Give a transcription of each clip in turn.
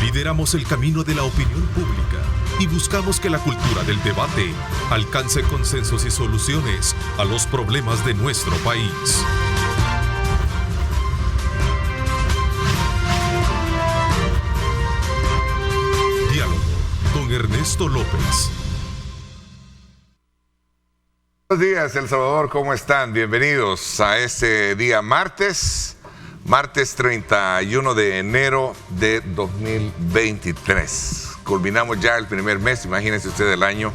Lideramos el camino de la opinión pública y buscamos que la cultura del debate alcance consensos y soluciones a los problemas de nuestro país. Diálogo con Ernesto López. Buenos días, El Salvador, ¿cómo están? Bienvenidos a este día martes 31 de enero de 2023. Culminamos ya el primer mes, imagínense usted, el año.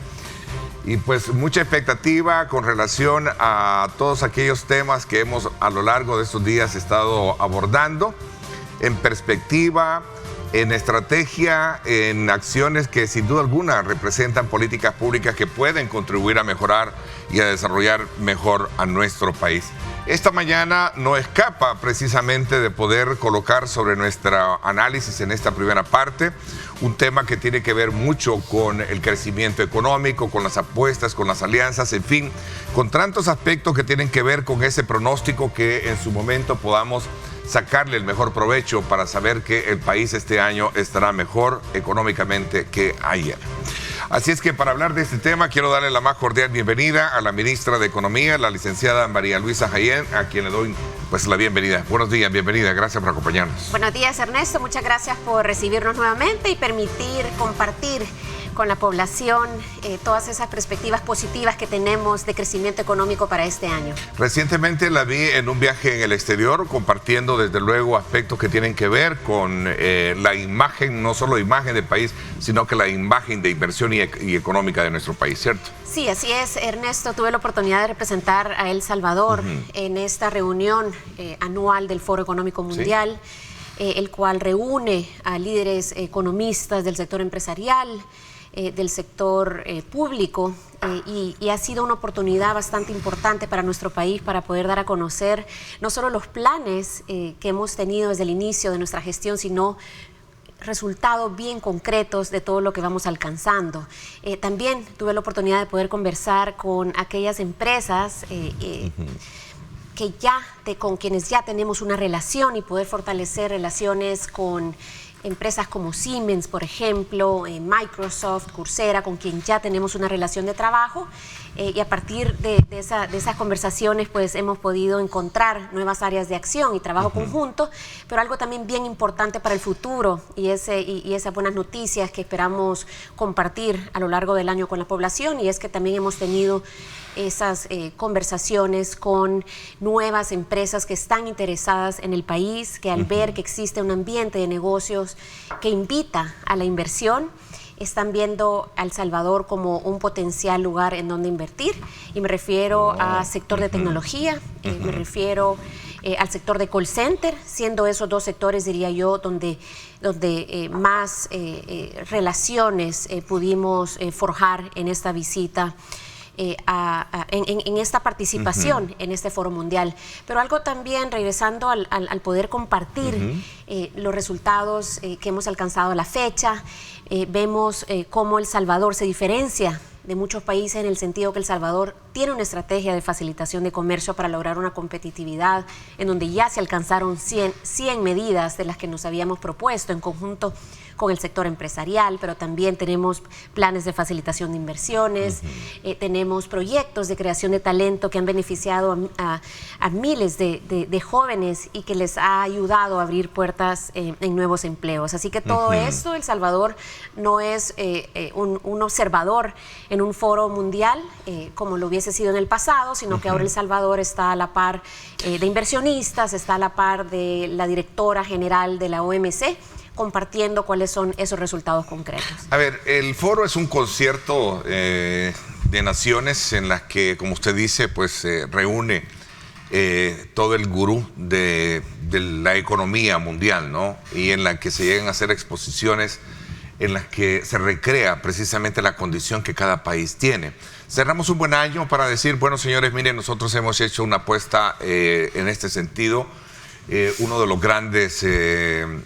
Y pues mucha expectativa con relación a todos aquellos temas que hemos a lo largo de estos días estado abordando, en perspectiva, en estrategia, en acciones que sin duda alguna representan políticas públicas que pueden contribuir a mejorar y a desarrollar mejor a nuestro país. Esta mañana no escapa precisamente de poder colocar sobre nuestro análisis en esta primera parte un tema que tiene que ver mucho con el crecimiento económico, con las apuestas, con las alianzas, en fin, con tantos aspectos que tienen que ver con ese pronóstico que en su momento podamos sacarle el mejor provecho para saber que el país este año estará mejor económicamente que ayer. Así es que para hablar de este tema quiero darle la más cordial bienvenida a la ministra de Economía, la licenciada María Luisa Jaén, a quien le doy pues la bienvenida. Buenos días, bienvenida, gracias por acompañarnos. Buenos días, Ernesto, muchas gracias por recibirnos nuevamente y permitir compartir con la población todas esas perspectivas positivas que tenemos de crecimiento económico para este año. Recientemente la vi en un viaje en el exterior, compartiendo desde luego aspectos que tienen que ver con la imagen, no solo imagen del país, sino que la imagen de inversión y económica de nuestro país, ¿cierto? Sí, así es, Ernesto. Tuve la oportunidad de representar a El Salvador en esta reunión anual del Foro Económico Mundial, el cual reúne a líderes economistas del sector empresarial, del sector público, y ha sido una oportunidad bastante importante para nuestro país para poder dar a conocer no solo los planes que hemos tenido desde el inicio de nuestra gestión, sino resultados bien concretos de todo lo que vamos alcanzando. También tuve la oportunidad de poder conversar con aquellas empresas con quienes ya tenemos una relación y poder fortalecer relaciones con empresas como Siemens, por ejemplo, Microsoft, Coursera, con quien ya tenemos una relación de trabajo, y a partir de esas conversaciones pues hemos podido encontrar nuevas áreas de acción y trabajo conjunto, pero algo también bien importante para el futuro y esas buenas noticias que esperamos compartir a lo largo del año con la población, y es que también hemos tenido esas conversaciones con nuevas empresas que están interesadas en el país, que al ver que existe un ambiente de negocios que invita a la inversión, están viendo a El Salvador como un potencial lugar en donde invertir, y me refiero al sector de tecnología, me refiero al sector de call center, siendo esos dos sectores, diría yo, donde más relaciones pudimos forjar en esta visita, en esta participación en este foro mundial. Pero algo también, regresando al poder compartir los resultados que hemos alcanzado a la fecha, vemos cómo El Salvador se diferencia de muchos países en el sentido que El Salvador tiene una estrategia de facilitación de comercio para lograr una competitividad en donde ya se alcanzaron 100 medidas de las que nos habíamos propuesto en conjunto con el sector empresarial, pero también tenemos planes de facilitación de inversiones, tenemos proyectos de creación de talento que han beneficiado a miles de jóvenes y que les ha ayudado a abrir puertas en nuevos empleos. Así que todo esto, El Salvador no es un observador en un foro mundial como lo hubiese sido en el pasado, sino que ahora El Salvador está a la par de inversionistas, está a la par de la directora general de la OMC, compartiendo cuáles son esos resultados concretos. A ver, el foro es un concierto de naciones en las que, como usted dice, pues reúne todo el gurú de la economía mundial, ¿no? Y en la que se llegan a hacer exposiciones en las que se recrea precisamente la condición que cada país tiene. Cerramos un buen año para decir, bueno, señores, miren, nosotros hemos hecho una apuesta en este sentido. Uno de los grandes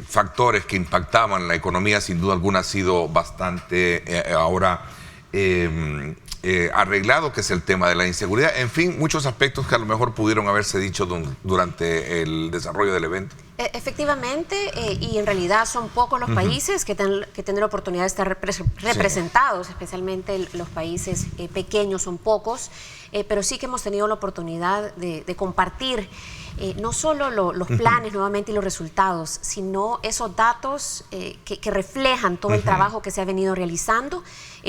factores que impactaban la economía, sin duda alguna, ha sido bastante arreglado, que es el tema de la inseguridad. En fin, muchos aspectos que a lo mejor pudieron haberse dicho durante el desarrollo del evento. Efectivamente, y en realidad son pocos los países que tienen la oportunidad de estar representados, especialmente los países pequeños son pocos, pero sí que hemos tenido la oportunidad de compartir no solo los planes nuevamente y los resultados, sino esos datos que reflejan todo el trabajo que se ha venido realizando,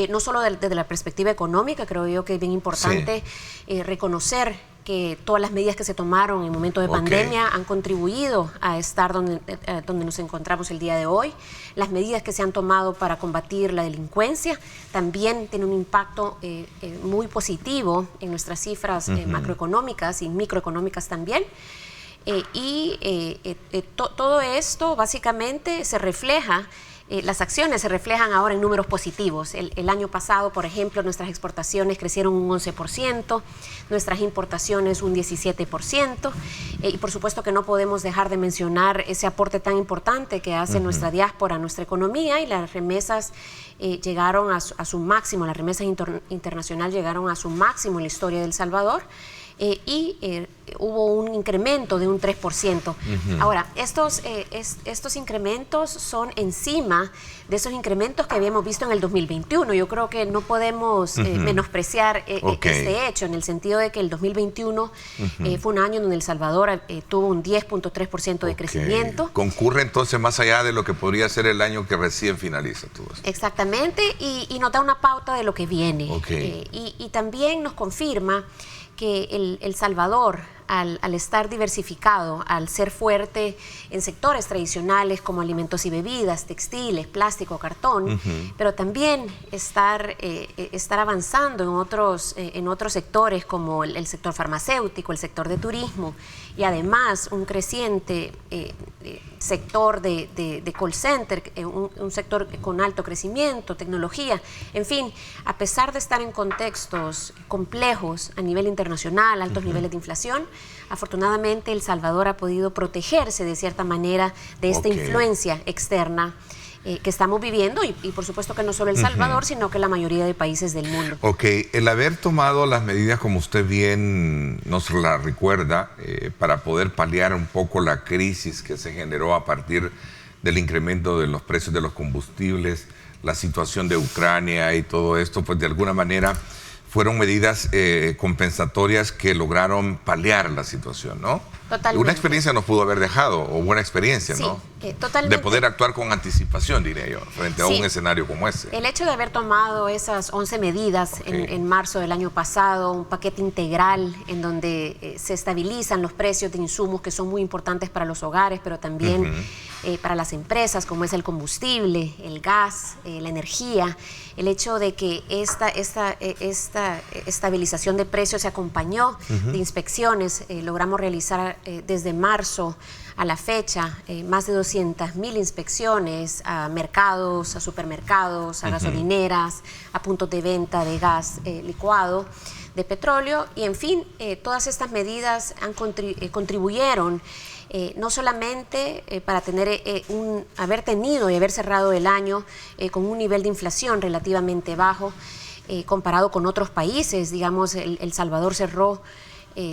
no solo desde la perspectiva económica. Creo yo que es bien importante reconocer que todas las medidas que se tomaron en el momento de pandemia han contribuido a estar donde nos encontramos el día de hoy. Las medidas que se han tomado para combatir la delincuencia también tienen un impacto muy positivo en nuestras cifras macroeconómicas y microeconómicas también. Todo esto básicamente se refleja. Las acciones se reflejan ahora en números positivos. El año pasado, por ejemplo, nuestras exportaciones crecieron un 11%, nuestras importaciones un 17%, y por supuesto que no podemos dejar de mencionar ese aporte tan importante que hace nuestra diáspora a nuestra economía, y las remesas llegaron a su máximo, las remesas internacionales llegaron a su máximo en la historia de El Salvador. Hubo un incremento de un 3%. Ahora, estos incrementos son encima de esos incrementos que habíamos visto en el 2021. Yo creo que no podemos menospreciar este hecho, en el sentido de que el 2021 fue un año en donde El Salvador tuvo un 10.3% de crecimiento. Concurre entonces más allá de lo que podría ser el año que recién finaliza todo esto. Exactamente, y nos da una pauta de lo que viene. Y también nos confirma que El Salvador, al estar diversificado, al ser fuerte en sectores tradicionales como alimentos y bebidas, textiles, plástico, cartón, pero también estar avanzando en otros sectores como el sector farmacéutico, el sector de turismo, y además un creciente sector de call center, un sector con alto crecimiento, tecnología. En fin, a pesar de estar en contextos complejos a nivel internacional, altos niveles de inflación, afortunadamente El Salvador ha podido protegerse de cierta manera de esta influencia externa que estamos viviendo, y por supuesto que no solo El Salvador, sino que la mayoría de países del mundo. El haber tomado las medidas, como usted bien nos la recuerda, para poder paliar un poco la crisis que se generó a partir del incremento de los precios de los combustibles, la situación de Ucrania y todo esto, pues de alguna manera fueron medidas compensatorias que lograron paliar la situación, ¿no? Totalmente. Una experiencia nos pudo haber dejado, o buena experiencia, sí, ¿no? Totalmente. De poder actuar con anticipación, diría yo, frente a un escenario como ese. El hecho de haber tomado esas 11 medidas en marzo del año pasado, un paquete integral en donde se estabilizan los precios de insumos que son muy importantes para los hogares, pero también para las empresas, como es el combustible, el gas, la energía. El hecho de que esta estabilización de precios se acompañó de inspecciones. Logramos realizar desde marzo a la fecha más de 200.000 inspecciones a mercados, a supermercados, a gasolineras, a puntos de venta de gas licuado, de petróleo, y en fin, todas estas medidas contribuyeron no solamente para haber tenido y haber cerrado el año con un nivel de inflación relativamente bajo comparado con otros países. Digamos, El Salvador cerró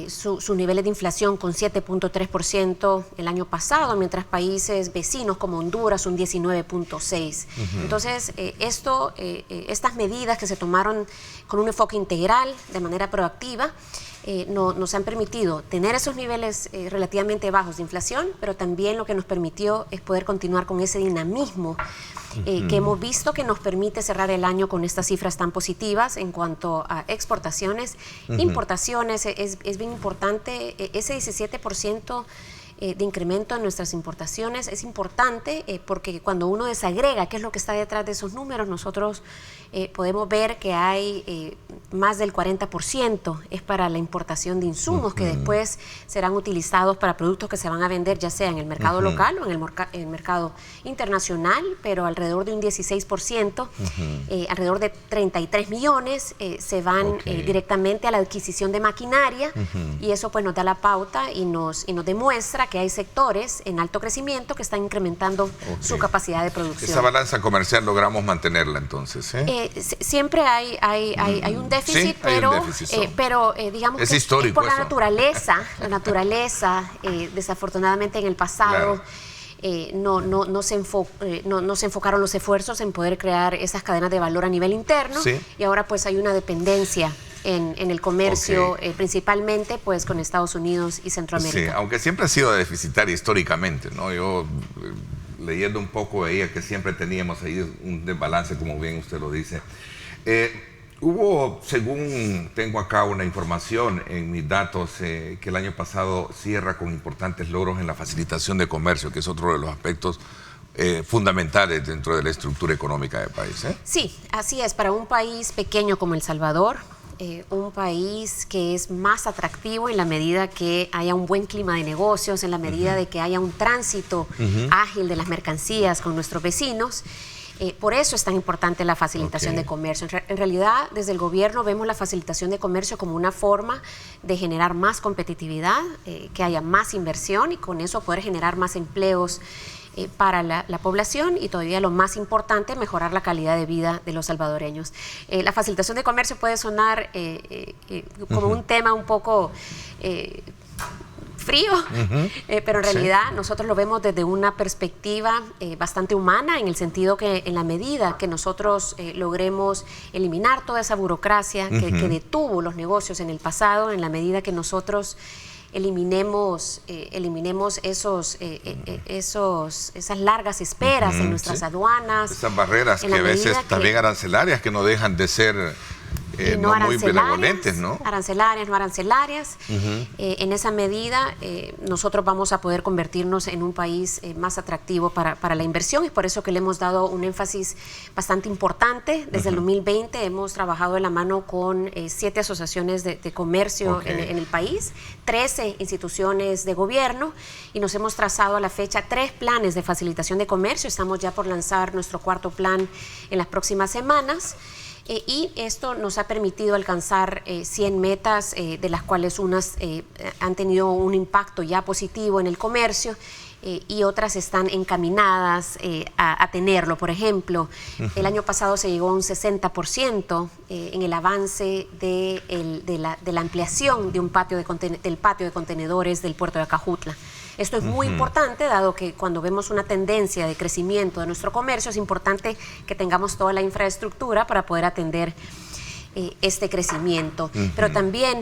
sus niveles de inflación con 7.3% el año pasado, mientras países vecinos como Honduras un 19.6%. Entonces, estas medidas que se tomaron con un enfoque integral, de manera proactiva, nos han permitido tener esos niveles relativamente bajos de inflación, pero también lo que nos permitió es poder continuar con ese dinamismo que hemos visto, que nos permite cerrar el año con estas cifras tan positivas en cuanto a exportaciones. Importaciones, es bien importante, ese 17% de incremento en nuestras importaciones es importante porque cuando uno desagrega qué es lo que está detrás de esos números, nosotros podemos ver que hay más del 40% es para la importación de insumos que después serán utilizados para productos que se van a vender ya sea en el mercado local o en el mercado internacional, pero alrededor de un 16%, alrededor de 33 millones se van directamente a la adquisición de maquinaria, y eso pues nos da la pauta y nos demuestra demuestra que hay sectores en alto crecimiento que están incrementando su capacidad de producción. Esa balanza comercial logramos mantenerla entonces, siempre hay un déficit, sí, pero digamos es que histórico por la naturaleza, desafortunadamente en el pasado, no se enfocaron los esfuerzos en poder crear esas cadenas de valor a nivel interno, y ahora pues hay una dependencia en el comercio, principalmente pues con Estados Unidos y Centroamérica. Sí, aunque siempre ha sido deficitaria históricamente, ¿no? Yo leyendo un poco veía que siempre teníamos ahí un desbalance, como bien usted lo dice. Hubo, según tengo acá una información en mis datos, que el año pasado cierra con importantes logros en la facilitación de comercio, que es otro de los aspectos fundamentales dentro de la estructura económica del país. Sí, así es. Para un país pequeño como El Salvador, un país que es más atractivo en la medida que haya un buen clima de negocios, en la medida de que haya un tránsito ágil de las mercancías con nuestros vecinos. Por eso es tan importante la facilitación de comercio. En realidad, desde el gobierno vemos la facilitación de comercio como una forma de generar más competitividad, que haya más inversión y con eso poder generar más empleos para la población y todavía lo más importante, mejorar la calidad de vida de los salvadoreños. La facilitación de comercio puede sonar como un tema un poco frío, pero en realidad nosotros lo vemos desde una perspectiva bastante humana, en el sentido que en la medida que nosotros logremos eliminar toda esa burocracia que detuvo los negocios en el pasado, en la medida que nosotros eliminemos esas largas esperas en nuestras aduanas. Esas barreras que a veces también arancelarias que no dejan de ser no muy benevolentes, ¿no? Arancelarias, no arancelarias. En esa medida, nosotros vamos a poder convertirnos en un país más atractivo para la inversión, y por eso que le hemos dado un énfasis bastante importante. Desde el 2020 hemos trabajado de la mano con 7 asociaciones de comercio en el país, 13 instituciones de gobierno, y nos hemos trazado a la fecha 3 planes de facilitación de comercio. Estamos ya por lanzar nuestro 4º plan en las próximas semanas. Y esto nos ha permitido alcanzar 100 metas, de las cuales unas han tenido un impacto ya positivo en el comercio y otras están encaminadas a tenerlo. Por ejemplo, el año pasado se llegó a un 60% en el avance de la ampliación de del patio de contenedores del puerto de Acajutla. Esto es muy importante, dado que cuando vemos una tendencia de crecimiento de nuestro comercio, es importante que tengamos toda la infraestructura para poder atender este crecimiento. Pero también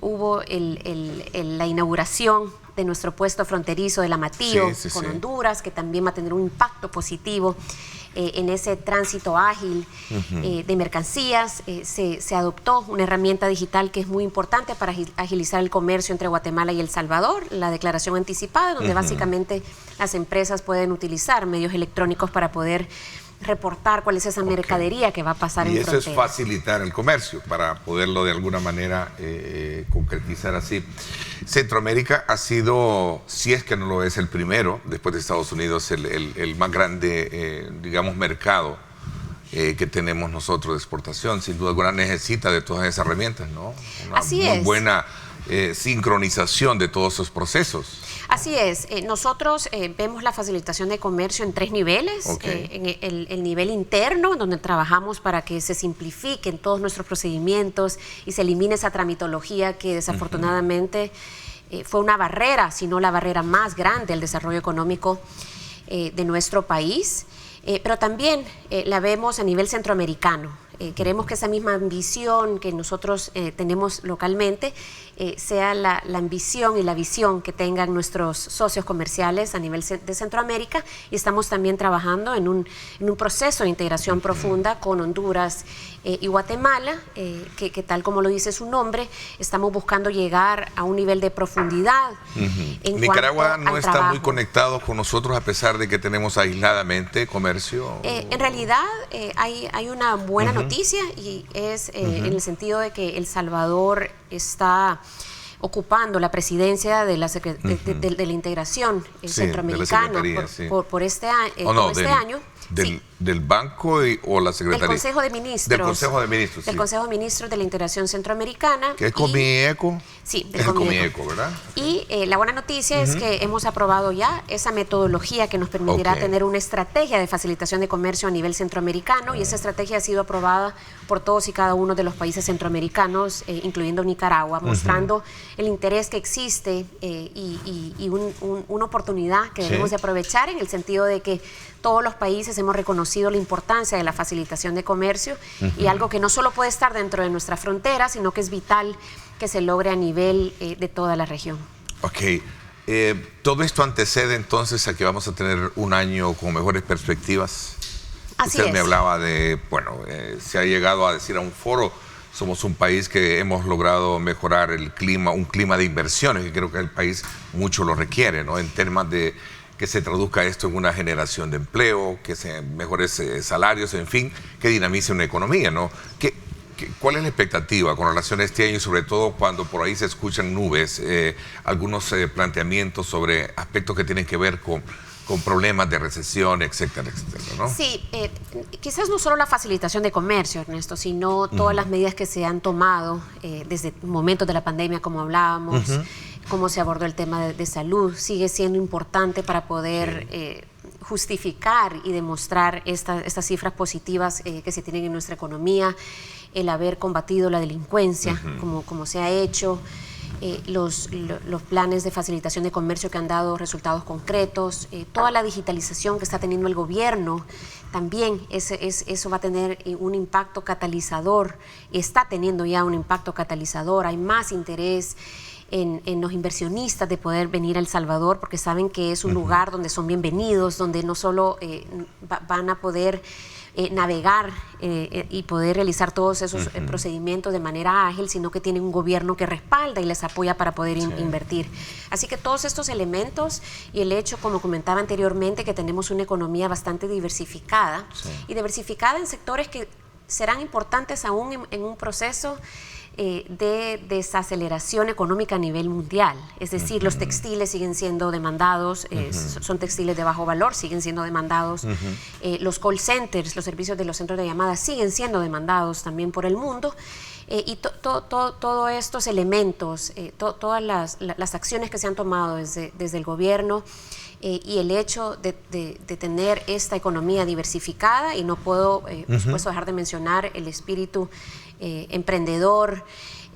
hubo la inauguración de nuestro puesto fronterizo del Amatillo con Honduras, que también va a tener un impacto positivo en ese tránsito ágil de mercancías. Se adoptó una herramienta digital que es muy importante para agilizar el comercio entre Guatemala y El Salvador, la declaración anticipada, donde básicamente las empresas pueden utilizar medios electrónicos para poder reportar cuál es esa mercadería que va a pasar en frontera. Y eso es facilitar el comercio, para poderlo de alguna manera concretizar así. Centroamérica ha sido, si es que no lo es el primero, después de Estados Unidos, el más grande, digamos, mercado que tenemos nosotros de exportación. Sin duda alguna necesita de todas esas herramientas, ¿no? Así es. Una muy buena sincronización de todos esos procesos. Así es. Nosotros vemos la facilitación de comercio en 3 niveles. En el nivel interno, donde trabajamos para que se simplifiquen todos nuestros procedimientos y se elimine esa tramitología que desafortunadamente fue una barrera, si no la barrera más grande al desarrollo económico de nuestro país. Pero también la vemos a nivel centroamericano. Queremos que esa misma ambición que nosotros tenemos localmente sea la ambición y la visión que tengan nuestros socios comerciales a nivel de Centroamérica, y estamos también trabajando en un proceso de integración profunda con Honduras y Guatemala, que tal como lo dice su nombre, estamos buscando llegar a un nivel de profundidad. Nicaragua no está muy conectado con nosotros, a pesar de que tenemos aisladamente comercio. En realidad hay una buena noticia, y es en el sentido de que El Salvador está ocupando la presidencia de la integración centroamericana por este año. del banco o la secretaría? Del Consejo de Ministros. Del Consejo de Ministros, Del sí. Consejo de Ministros de la Integración Centroamericana. Que es Comieco. Sí, es el Comieco, ¿verdad? Y la buena noticia es que hemos aprobado ya esa metodología que nos permitirá tener una estrategia de facilitación de comercio a nivel centroamericano, y esa estrategia ha sido aprobada por todos y cada uno de los países centroamericanos, incluyendo Nicaragua, mostrando el interés que existe y una oportunidad que debemos de aprovechar, en el sentido de que todos los países hemos reconocido la importancia de la facilitación de comercio, y algo que no solo puede estar dentro de nuestra frontera, sino que es vital que se logre a nivel de toda la región. Ok. ¿Todo esto antecede entonces a que vamos a tener un año con mejores perspectivas? Así Usted es. me hablaba de, bueno, se ha llegado a decir a un foro, somos un país que hemos logrado mejorar el clima, un clima de inversiones, que creo que el país mucho lo requiere, ¿no? En temas de que se traduzca esto en una generación de empleo, que se mejores salarios, en fin, que dinamice una economía, ¿no? ¿Cuál es la expectativa con relación a este año, y sobre todo cuando por ahí se escuchan nubes, algunos planteamientos sobre aspectos que tienen que ver con problemas de recesión, etcétera, etcétera, ¿no? Sí, quizás no solo la facilitación de comercio, Ernesto, sino todas las medidas que se han tomado desde momentos de la pandemia, como hablábamos, cómo se abordó el tema de salud, sigue siendo importante para poder justificar y demostrar estas cifras positivas que se tienen en nuestra economía, el haber combatido la delincuencia, como se ha hecho, los planes de facilitación de comercio que han dado resultados concretos, toda la digitalización que está teniendo el gobierno, también eso va a tener un impacto catalizador, está teniendo ya un impacto catalizador, hay más interés en los inversionistas de poder venir a El Salvador, porque saben que es un lugar donde son bienvenidos, donde no solo van a poder navegar y poder realizar todos esos procedimientos de manera ágil, sino que tienen un gobierno que respalda y les apoya para poder invertir. Así que todos estos elementos, y el hecho, como comentaba anteriormente, que tenemos una economía bastante diversificada, y diversificada en sectores que serán importantes aún en un proceso de desaceleración económica a nivel mundial. Es decir, los textiles siguen siendo demandados, son textiles de bajo valor, siguen siendo demandados. Los call centers, los servicios de los centros de llamadas, siguen siendo demandados también por el mundo. Y todos estos elementos, todas las acciones que se han tomado desde el gobierno, y el hecho de tener esta economía diversificada, y no puedo, por supuesto, dejar de mencionar el espíritu emprendedor,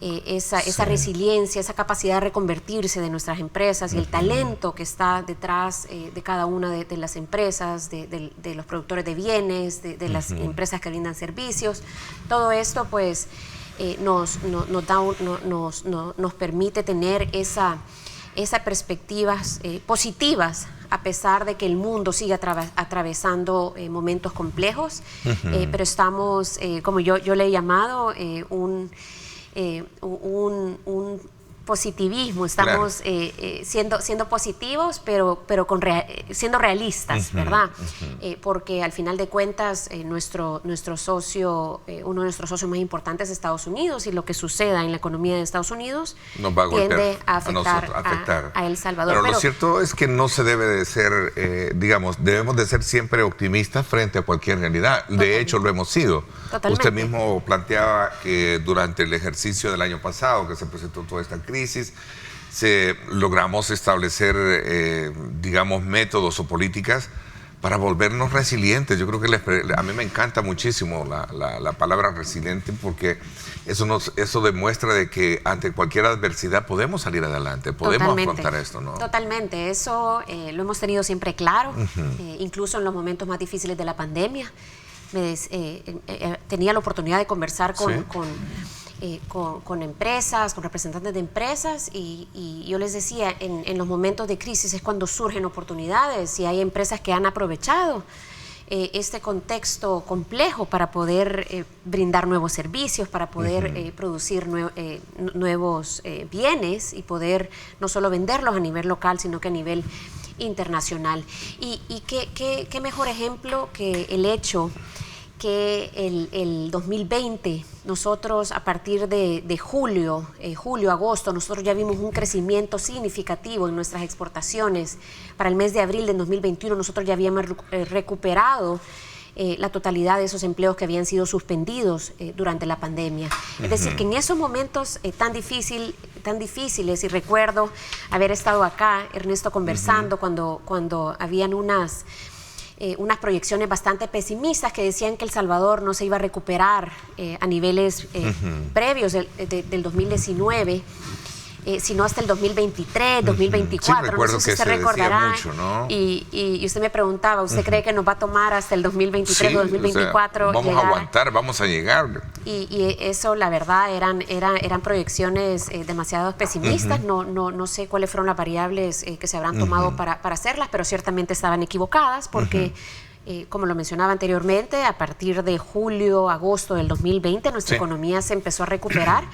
esa resiliencia, esa capacidad de reconvertirse de nuestras empresas, y el talento que está detrás de cada una de las empresas, de los productores de bienes, de las empresas que brindan servicios. Todo esto pues nos permite tener esas perspectivas positivas, a pesar de que el mundo sigue atravesando momentos complejos, pero estamos, como yo le he llamado, un positivismo, estamos siendo positivos, pero siendo realistas, ¿verdad? Porque al final de cuentas nuestro socio, uno de nuestros socios más importantes es Estados Unidos, y lo que suceda en la economía de Estados Unidos nos va a tiende a afectar a El Salvador. Pero lo cierto es que no se debe de ser, debemos de ser siempre optimistas frente a cualquier realidad. De hecho, lo hemos sido. Totalmente. Usted mismo planteaba que durante el ejercicio del año pasado, que se presentó toda esta crisis, logramos establecer, métodos o políticas para volvernos resilientes. Yo creo que a mí me encanta muchísimo la palabra resiliente, porque eso demuestra de que ante cualquier adversidad podemos salir adelante, podemos afrontar esto, ¿no? Totalmente, eso lo hemos tenido siempre claro, incluso en los momentos más difíciles de la pandemia. Tenía la oportunidad de conversar con empresas, con representantes de empresas, y yo les decía, en los momentos de crisis es cuando surgen oportunidades, y hay empresas que han aprovechado este contexto complejo para poder brindar nuevos servicios, para poder producir nuevos bienes, y poder no solo venderlos a nivel local, sino que a nivel internacional. Y qué mejor ejemplo que el hecho que el 2020, nosotros a partir de julio, agosto, nosotros ya vimos un crecimiento significativo en nuestras exportaciones. Para el mes de abril del 2021 nosotros ya habíamos recuperado la totalidad de esos empleos que habían sido suspendidos durante la pandemia. Es decir, que en esos momentos tan difíciles, y recuerdo haber estado acá, Ernesto, conversando cuando habían unas proyecciones bastante pesimistas que decían que El Salvador no se iba a recuperar a niveles previos del 2019, sino hasta el 2023, 2024. Sí, recuerdo no sé si que usted se recordará. decía mucho, ¿no? Y usted me preguntaba, ¿usted cree que nos va a tomar hasta el 2023 o 2024? O sea, vamos llegar? a aguantar, vamos a llegar. Y eso, la verdad, eran proyecciones demasiado pesimistas. No sé cuáles fueron las variables que se habrán tomado para hacerlas, pero ciertamente estaban equivocadas porque... como lo mencionaba anteriormente, a partir de julio, agosto del 2020, nuestra economía se empezó a recuperar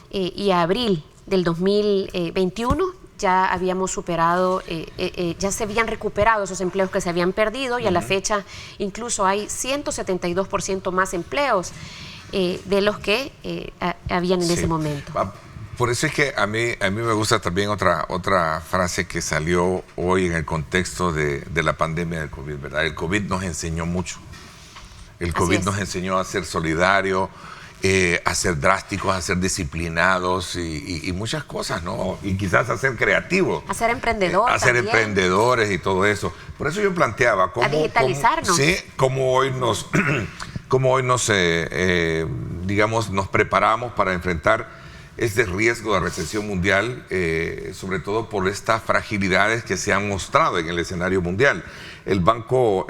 y a abril del 2021 ya habíamos superado, ya se habían recuperado esos empleos que se habían perdido y a la fecha incluso hay 172% más empleos de los que habían en ese momento. Por eso es que a mí me gusta también otra frase que salió hoy en el contexto de la pandemia del COVID, ¿verdad? El COVID nos enseñó mucho. El COVID nos enseñó a ser solidarios, a ser drásticos, a ser disciplinados y muchas cosas, ¿no? Y quizás a ser creativos. A ser emprendedores. A ser emprendedores y todo eso. Por eso yo planteaba cómo... A digitalizarnos. Cómo hoy nos, digamos, nos preparamos para enfrentar este riesgo de recesión mundial, sobre todo por estas fragilidades que se han mostrado en el escenario mundial. El Banco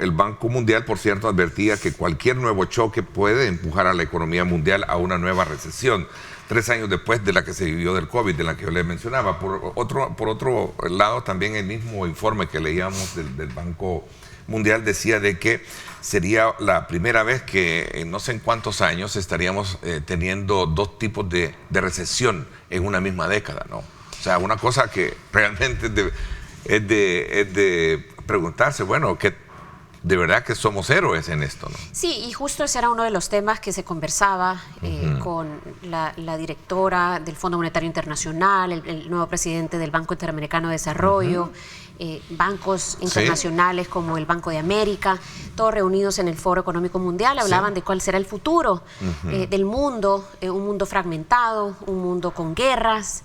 Mundial, por cierto, advertía que cualquier nuevo choque puede empujar a la economía mundial a una nueva recesión, 3 años después de la que se vivió del COVID, de la que yo les mencionaba. Por otro lado, también el mismo informe que leíamos del Banco Mundial decía de que sería la primera vez que en no sé en cuántos años estaríamos teniendo 2 tipos de recesión en una misma década, ¿no? O sea, una cosa que realmente es de preguntarse, bueno, que de verdad que somos héroes en esto, ¿no? Sí, y justo ese era uno de los temas que se conversaba con la directora del Fondo Monetario Internacional, el nuevo presidente del Banco Interamericano de Desarrollo, bancos internacionales como el Banco de América, todos reunidos en el Foro Económico Mundial, hablaban de cuál será el futuro del mundo, un mundo fragmentado, un mundo con guerras,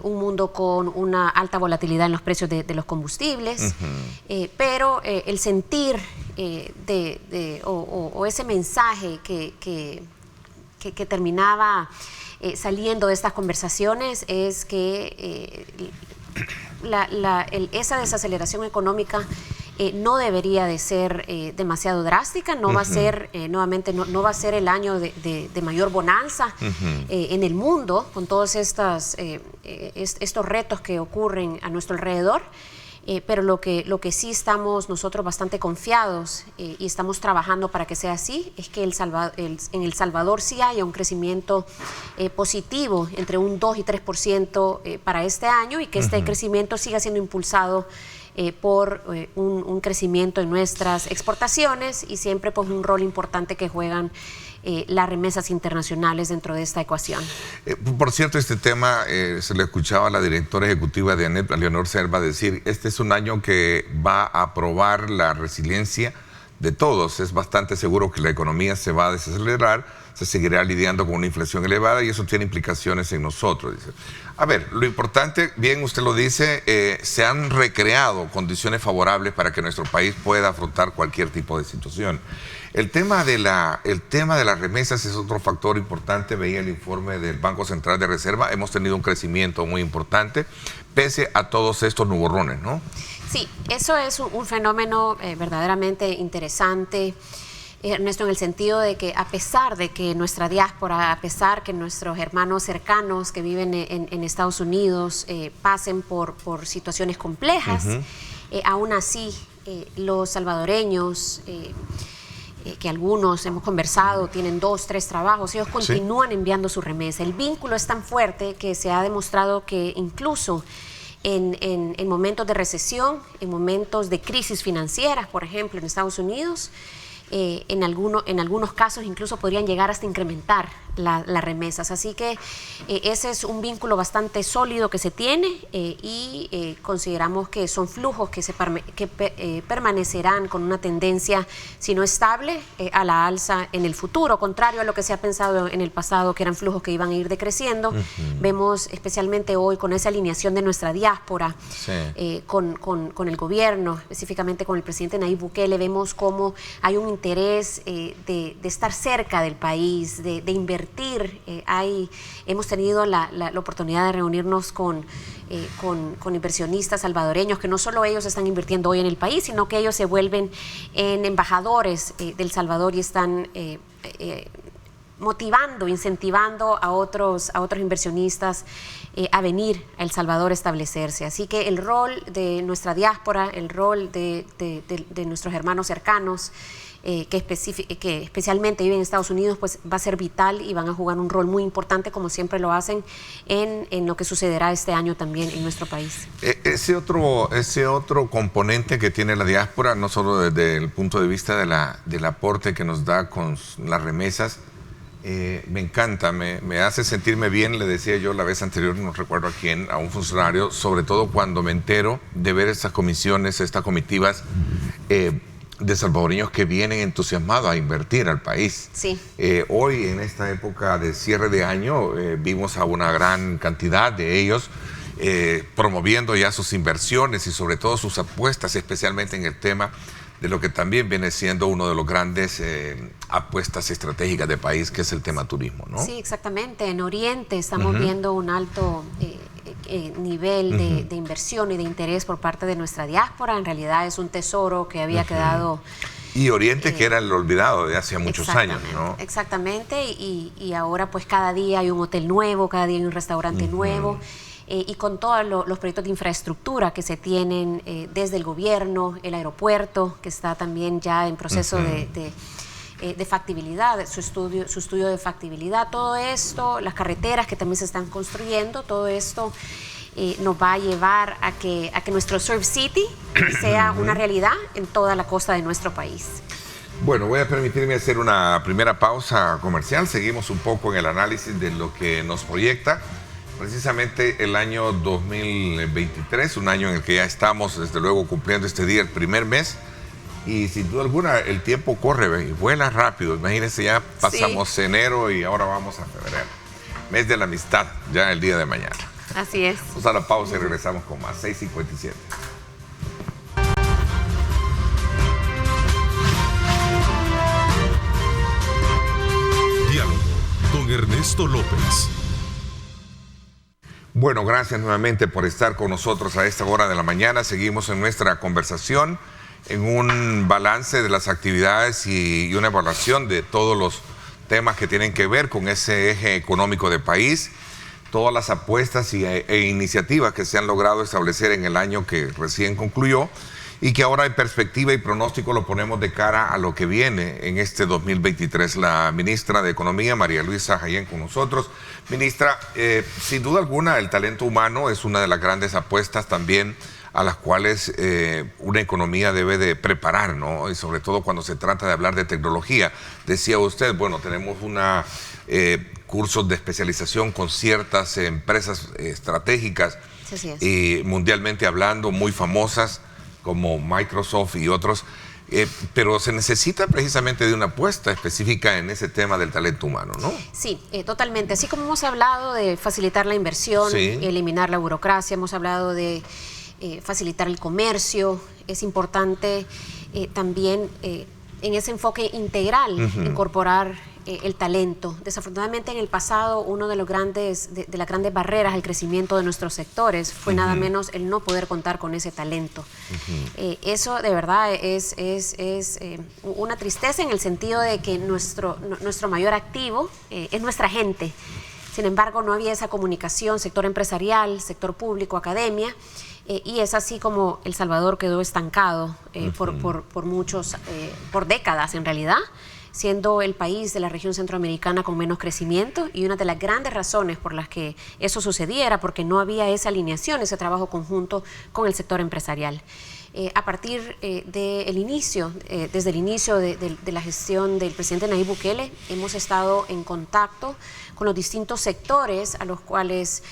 un mundo con una alta volatilidad en los precios de los combustibles, pero el sentir o ese mensaje que terminaba saliendo de estas conversaciones es que esa desaceleración económica no debería de ser demasiado drástica, no va a ser, nuevamente, no va a ser el año de mayor bonanza en el mundo, con todos estos retos que ocurren a nuestro alrededor, pero lo que sí estamos nosotros bastante confiados y estamos trabajando para que sea así, es que en El Salvador sí haya un crecimiento positivo entre un 2 y 3% para este año y que este crecimiento siga siendo impulsado por un crecimiento en nuestras exportaciones y siempre pues un rol importante que juegan las remesas internacionales dentro de esta ecuación. Por cierto, este tema se le escuchaba a la directora ejecutiva de ANEP, a Leonor Selva, decir, este es un año que va a probar la resiliencia de todos. Es bastante seguro que la economía se va a desacelerar, se seguirá lidiando con una inflación elevada y eso tiene implicaciones en nosotros, dice. A ver, lo importante, bien usted lo dice, se han recreado condiciones favorables para que nuestro país pueda afrontar cualquier tipo de situación. El tema de las remesas es otro factor importante. Veía el informe del Banco Central de Reserva. Hemos tenido un crecimiento muy importante, pese a todos estos nubarrones, ¿no? Sí, eso es un fenómeno verdaderamente interesante, Ernesto, en el sentido de que a pesar de que nuestra diáspora, a pesar que nuestros hermanos cercanos que viven en Estados Unidos pasen por situaciones complejas, aún así los salvadoreños... que algunos hemos conversado, tienen 2, 3 trabajos, ellos continúan enviando su remesa. El vínculo es tan fuerte que se ha demostrado que incluso en momentos de recesión, en momentos de crisis financieras, por ejemplo, en Estados Unidos, en algunos casos incluso podrían llegar hasta incrementar las remesas. Así que ese es un vínculo bastante sólido que se tiene y consideramos que son flujos que permanecerán con una tendencia, si no estable, a la alza en el futuro, contrario a lo que se ha pensado en el pasado, que eran flujos que iban a ir decreciendo. Vemos especialmente hoy con esa alineación de nuestra diáspora, con el gobierno, específicamente con el presidente Nayib Bukele, vemos cómo hay un interés de estar cerca del país, de invertir. Hemos tenido la oportunidad de reunirnos con inversionistas salvadoreños, que no solo ellos están invirtiendo hoy en el país, sino que ellos se vuelven en embajadores del Salvador y están motivando, incentivando a otros inversionistas a venir a El Salvador a establecerse. Así que el rol de nuestra diáspora, el rol de nuestros hermanos cercanos, que especialmente viven en Estados Unidos, pues va a ser vital y van a jugar un rol muy importante, como siempre lo hacen, en lo que sucederá este año también en nuestro país. Ese otro componente que tiene la diáspora, no solo desde el punto de vista del aporte que nos da con las remesas, me encanta, me hace sentirme bien. Le decía yo la vez anterior, no recuerdo a quién, a un funcionario, sobre todo cuando me entero de ver estas comisiones, estas comitivas de salvadoreños que vienen entusiasmados a invertir al país. Sí. Hoy, en esta época de cierre de año, vimos a una gran cantidad de ellos promoviendo ya sus inversiones y sobre todo sus apuestas, especialmente en el tema de lo que también viene siendo uno de los grandes apuestas estratégicas del país, que es el tema turismo, ¿no? Sí, exactamente. En Oriente estamos viendo un alto nivel de inversión y de interés por parte de nuestra diáspora. En realidad es un tesoro que había quedado... Y Oriente, que era el olvidado de hace muchos años, ¿no? Exactamente, y ahora pues cada día hay un hotel nuevo, cada día hay un restaurante nuevo. Y con todos los proyectos de infraestructura que se tienen desde el gobierno, el aeropuerto, que está también ya en proceso de factibilidad, su estudio de factibilidad, todo esto, las carreteras que también se están construyendo, todo esto nos va a llevar a que nuestro Surf City sea una realidad en toda la costa de nuestro país. Bueno, voy a permitirme hacer una primera pausa comercial. Seguimos un poco en el análisis de lo que nos proyecta precisamente el año 2023, un año en el que ya estamos, desde luego, cumpliendo este día, el primer mes. Y sin duda alguna, el tiempo corre y vuela rápido. Imagínense, ya pasamos enero y ahora vamos a febrero. Mes de la amistad, ya el día de mañana. Así es. Vamos a la pausa y regresamos con más. 6:57. Diálogo con Ernesto López. Bueno, gracias nuevamente por estar con nosotros a esta hora de la mañana. Seguimos en nuestra conversación, en un balance de las actividades y una evaluación de todos los temas que tienen que ver con ese eje económico del país, todas las apuestas e iniciativas que se han logrado establecer en el año que recién concluyó y que ahora en perspectiva y pronóstico lo ponemos de cara a lo que viene en este 2023. La ministra de Economía, María Luisa Jaén, con nosotros. Ministra, sin duda alguna el talento humano es una de las grandes apuestas también a las cuales una economía debe de preparar, ¿no? Y sobre todo cuando se trata de hablar de tecnología. Decía usted, bueno, tenemos cursos de especialización con ciertas empresas estratégicas y mundialmente hablando, muy famosas, como Microsoft y otros, pero se necesita precisamente de una apuesta específica en ese tema del talento humano, ¿no? Sí, totalmente. Así como hemos hablado de facilitar la inversión, eliminar la burocracia, hemos hablado de facilitar el comercio, es importante también en ese enfoque integral incorporar el talento. Desafortunadamente en el pasado uno de las grandes barreras al crecimiento de nuestros sectores fue nada menos el no poder contar con ese talento. Eso de verdad es una tristeza en el sentido de que nuestro mayor activo es nuestra gente. Sin embargo, no había esa comunicación, sector empresarial, sector público, academia, y es así como El Salvador quedó estancado por décadas en realidad, siendo el país de la región centroamericana con menos crecimiento, y una de las grandes razones por las que eso sucedía era porque no había esa alineación, ese trabajo conjunto con el sector empresarial. A partir desde el inicio de la gestión del presidente Nayib Bukele, hemos estado en contacto con los distintos sectores a los cuales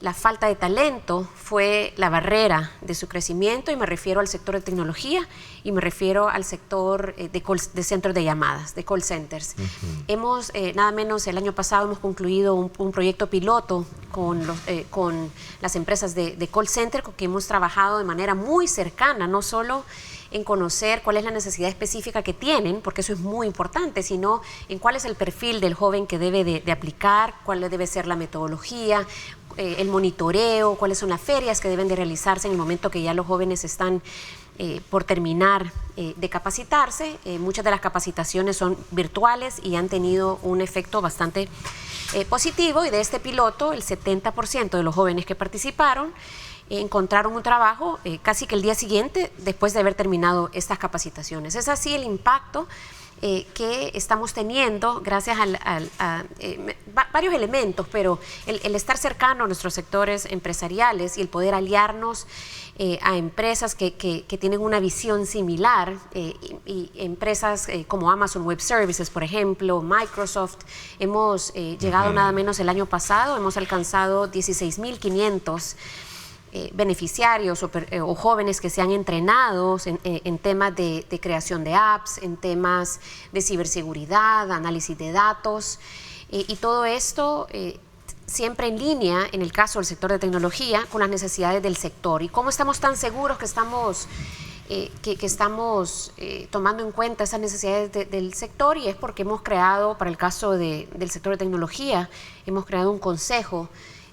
la falta de talento fue la barrera de su crecimiento, y me refiero al sector de tecnología y me refiero al sector de centros de llamadas, de call centers. Hemos, nada menos el año pasado, hemos concluido un proyecto piloto con las empresas de call center, con que hemos trabajado de manera muy cercana, no solo en conocer cuál es la necesidad específica que tienen, porque eso es muy importante, sino en cuál es el perfil del joven que debe de aplicar, cuál debe ser la metodología, el monitoreo, cuáles son las ferias que deben de realizarse en el momento que ya los jóvenes están por terminar de capacitarse. Muchas de las capacitaciones son virtuales y han tenido un efecto bastante positivo, y de este piloto el 70% de los jóvenes que participaron encontraron un trabajo casi que el día siguiente después de haber terminado estas capacitaciones. Es así el impacto que estamos teniendo gracias a varios elementos, pero el estar cercano a nuestros sectores empresariales y el poder aliarnos a empresas que tienen una visión similar, y empresas como Amazon Web Services, por ejemplo, Microsoft. Hemos llegado nada menos el año pasado, hemos alcanzado 16.500 beneficiarios o jóvenes que se han entrenado en temas de creación de apps, en temas de ciberseguridad, análisis de datos, y todo esto siempre en línea, en el caso del sector de tecnología, con las necesidades del sector. ¿Y cómo estamos tan seguros que estamos tomando en cuenta esas necesidades del sector? Y es porque hemos creado, para el caso del sector de tecnología, hemos creado un consejo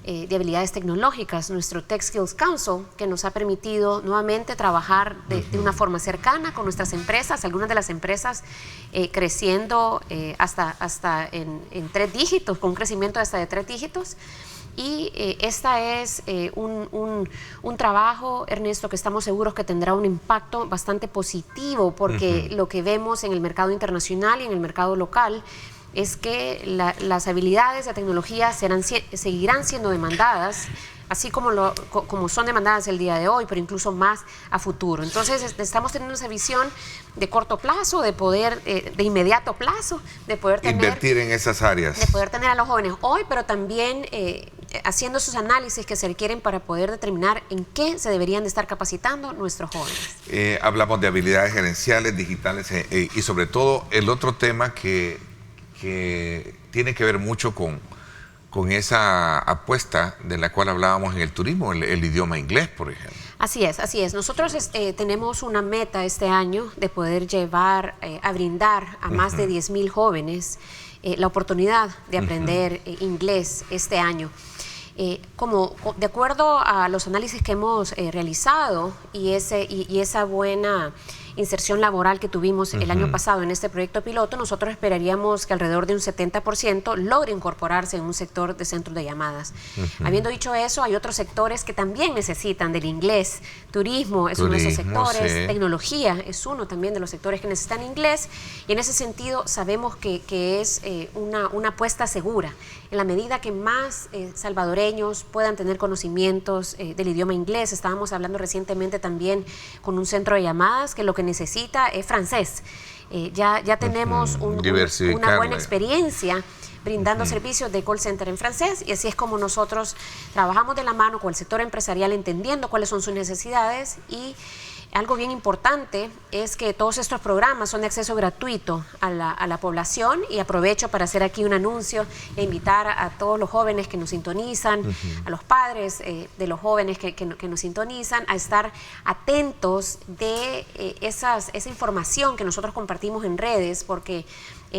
de habilidades tecnológicas, nuestro Tech Skills Council, que nos ha permitido nuevamente trabajar de una forma cercana con nuestras empresas, algunas de las empresas creciendo hasta en 3 dígitos, con un crecimiento hasta de 3 dígitos. Y esta es un trabajo, Ernesto, que estamos seguros que tendrá un impacto bastante positivo, porque lo que vemos en el mercado internacional y en el mercado local es que las habilidades de tecnología seguirán siendo demandadas, así como son demandadas el día de hoy, pero incluso más a futuro. Entonces estamos teniendo esa visión de corto plazo, de poder, de inmediato plazo, de poder invertir en esas áreas, de poder tener a los jóvenes hoy, pero también haciendo esos análisis que se requieren para poder determinar en qué se deberían de estar capacitando nuestros jóvenes. Hablamos de habilidades gerenciales, digitales, y sobre todo el otro tema que tiene que ver mucho con esa apuesta de la cual hablábamos en el turismo, el idioma inglés, por ejemplo. Así es, así es. Nosotros tenemos una meta este año de poder llevar a brindar a más de 10.000 jóvenes la oportunidad de aprender inglés este año. De acuerdo a los análisis que hemos realizado y esa buena inserción laboral que tuvimos el año pasado en este proyecto piloto, nosotros esperaríamos que alrededor de un 70% logre incorporarse en un sector de centros de llamadas. Habiendo dicho eso, hay otros sectores que también necesitan del inglés. Turismo es uno de esos sectores, sí. Tecnología es uno también de los sectores que necesitan inglés, y en ese sentido sabemos que es una apuesta segura. En la medida que más salvadoreños puedan tener conocimientos del idioma inglés, estábamos hablando recientemente también con un centro de llamadas que lo que necesita es francés. Ya tenemos una buena experiencia brindando servicios de call center en francés, y así es como nosotros trabajamos de la mano con el sector empresarial, entendiendo cuáles son sus necesidades. Y algo bien importante es que todos estos programas son de acceso gratuito a la población, y aprovecho para hacer aquí un anuncio e invitar a todos los jóvenes que nos sintonizan, a los padres de los jóvenes que nos sintonizan, a estar atentos de esa información que nosotros compartimos en redes, porque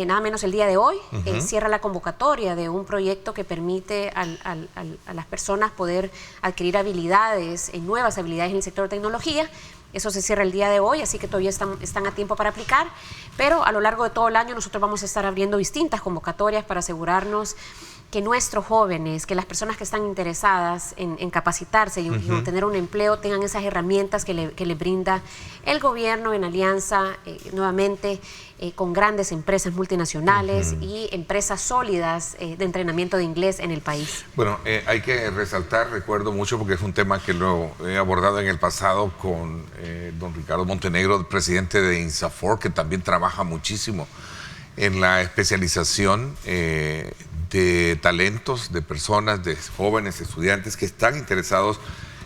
nada menos el día de hoy cierra la convocatoria de un proyecto que permite a las personas poder adquirir habilidades, nuevas habilidades en el sector de tecnología. Eso se cierra el día de hoy, así que todavía están a tiempo para aplicar, pero a lo largo de todo el año nosotros vamos a estar abriendo distintas convocatorias para asegurarnos que nuestros jóvenes, que las personas que están interesadas en capacitarse y obtener un empleo tengan esas herramientas que le brinda el gobierno en alianza nuevamente con grandes empresas multinacionales y empresas sólidas de entrenamiento de inglés en el país. Bueno, hay que resaltar, recuerdo mucho porque es un tema que lo he abordado en el pasado con don Ricardo Montenegro, presidente de INSAFORP, que también trabaja muchísimo en la especialización de talentos, de personas, de jóvenes estudiantes que están interesados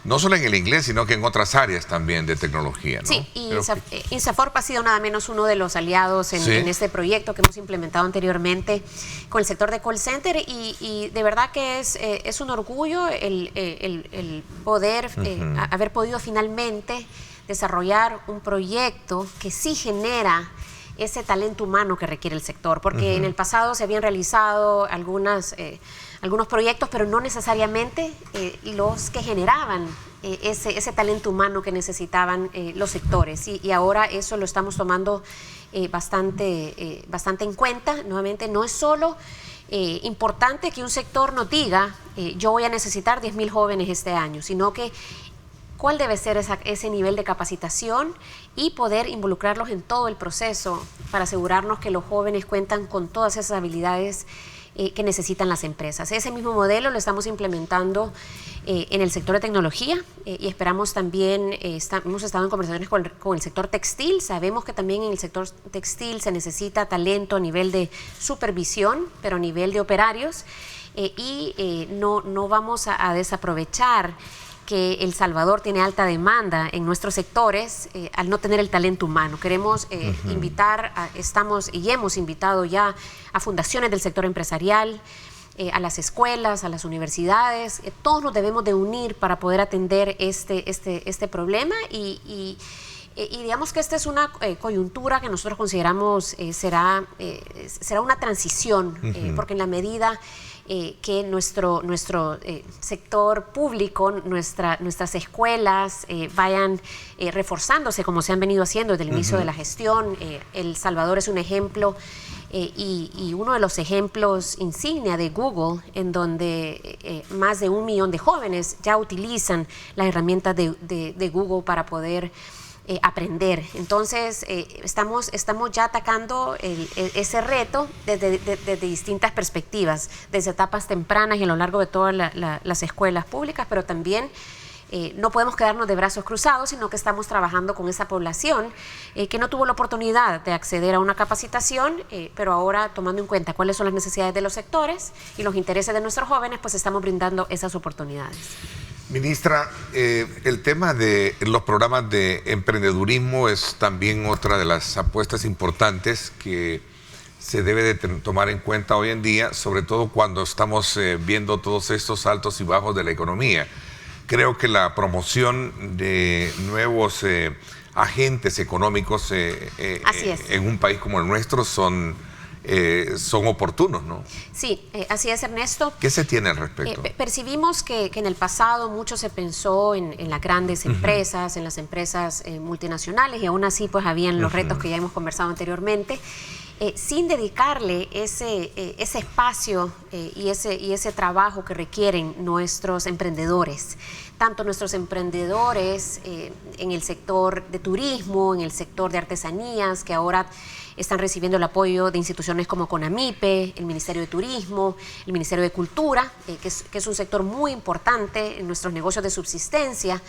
no solo en el inglés, sino que en otras áreas también de tecnología, ¿no? Sí, y INSAFORP ha sido nada menos uno de los aliados en este proyecto que hemos implementado anteriormente con el sector de call center y de verdad que es un orgullo el poder haber podido finalmente desarrollar un proyecto que sí genera ese talento humano que requiere el sector, porque en el pasado se habían realizado algunos proyectos, pero no necesariamente los que generaban ese talento humano que necesitaban los sectores. Y ahora eso lo estamos tomando bastante en cuenta. Nuevamente, no es solo importante que un sector nos diga, yo voy a necesitar 10,000 jóvenes este año, sino que cuál debe ser ese nivel de capacitación y poder involucrarlos en todo el proceso para asegurarnos que los jóvenes cuentan con todas esas habilidades que necesitan las empresas. Ese mismo modelo lo estamos implementando en el sector de tecnología y esperamos también, hemos estado en conversaciones con el sector textil. Sabemos que también en el sector textil se necesita talento a nivel de supervisión, pero a nivel de operarios no vamos a desaprovechar que El Salvador tiene alta demanda en nuestros sectores al no tener el talento humano. Queremos invitar, hemos invitado ya a fundaciones del sector empresarial, a las escuelas, a las universidades. Todos nos debemos de unir para poder atender este problema y digamos que esta es una coyuntura que nosotros consideramos será una transición, porque en la medida que nuestro sector público, nuestras escuelas vayan reforzándose como se han venido haciendo desde el inicio de la gestión. El Salvador es un ejemplo y uno de los ejemplos insignia de Google, en donde más de 1 millón de jóvenes ya utilizan las herramientas de Google para poder aprender. Entonces, estamos ya atacando ese reto desde distintas perspectivas, desde etapas tempranas y a lo largo de todas las escuelas públicas, pero también no podemos quedarnos de brazos cruzados, sino que estamos trabajando con esa población que no tuvo la oportunidad de acceder a una capacitación, pero ahora, tomando en cuenta cuáles son las necesidades de los sectores y los intereses de nuestros jóvenes, pues estamos brindando esas oportunidades. Ministra, el tema de los programas de emprendedurismo es también otra de las apuestas importantes que se debe de tomar en cuenta hoy en día, sobre todo cuando estamos viendo todos estos altos y bajos de la economía. Creo que la promoción de nuevos agentes económicos en un país como el nuestro son oportunos, ¿no? Sí, así es, Ernesto. ¿Qué se tiene al respecto? Percibimos que en el pasado mucho se pensó en las grandes empresas, en las empresas multinacionales, y aún así pues habían los retos que ya hemos conversado anteriormente, sin dedicarle ese espacio y ese trabajo que requieren nuestros emprendedores. Tanto nuestros emprendedores en el sector de turismo, en el sector de artesanías, que ahora están recibiendo el apoyo de instituciones como CONAMIPE, el Ministerio de Turismo, el Ministerio de Cultura, que es un sector muy importante en nuestros negocios de subsistencia,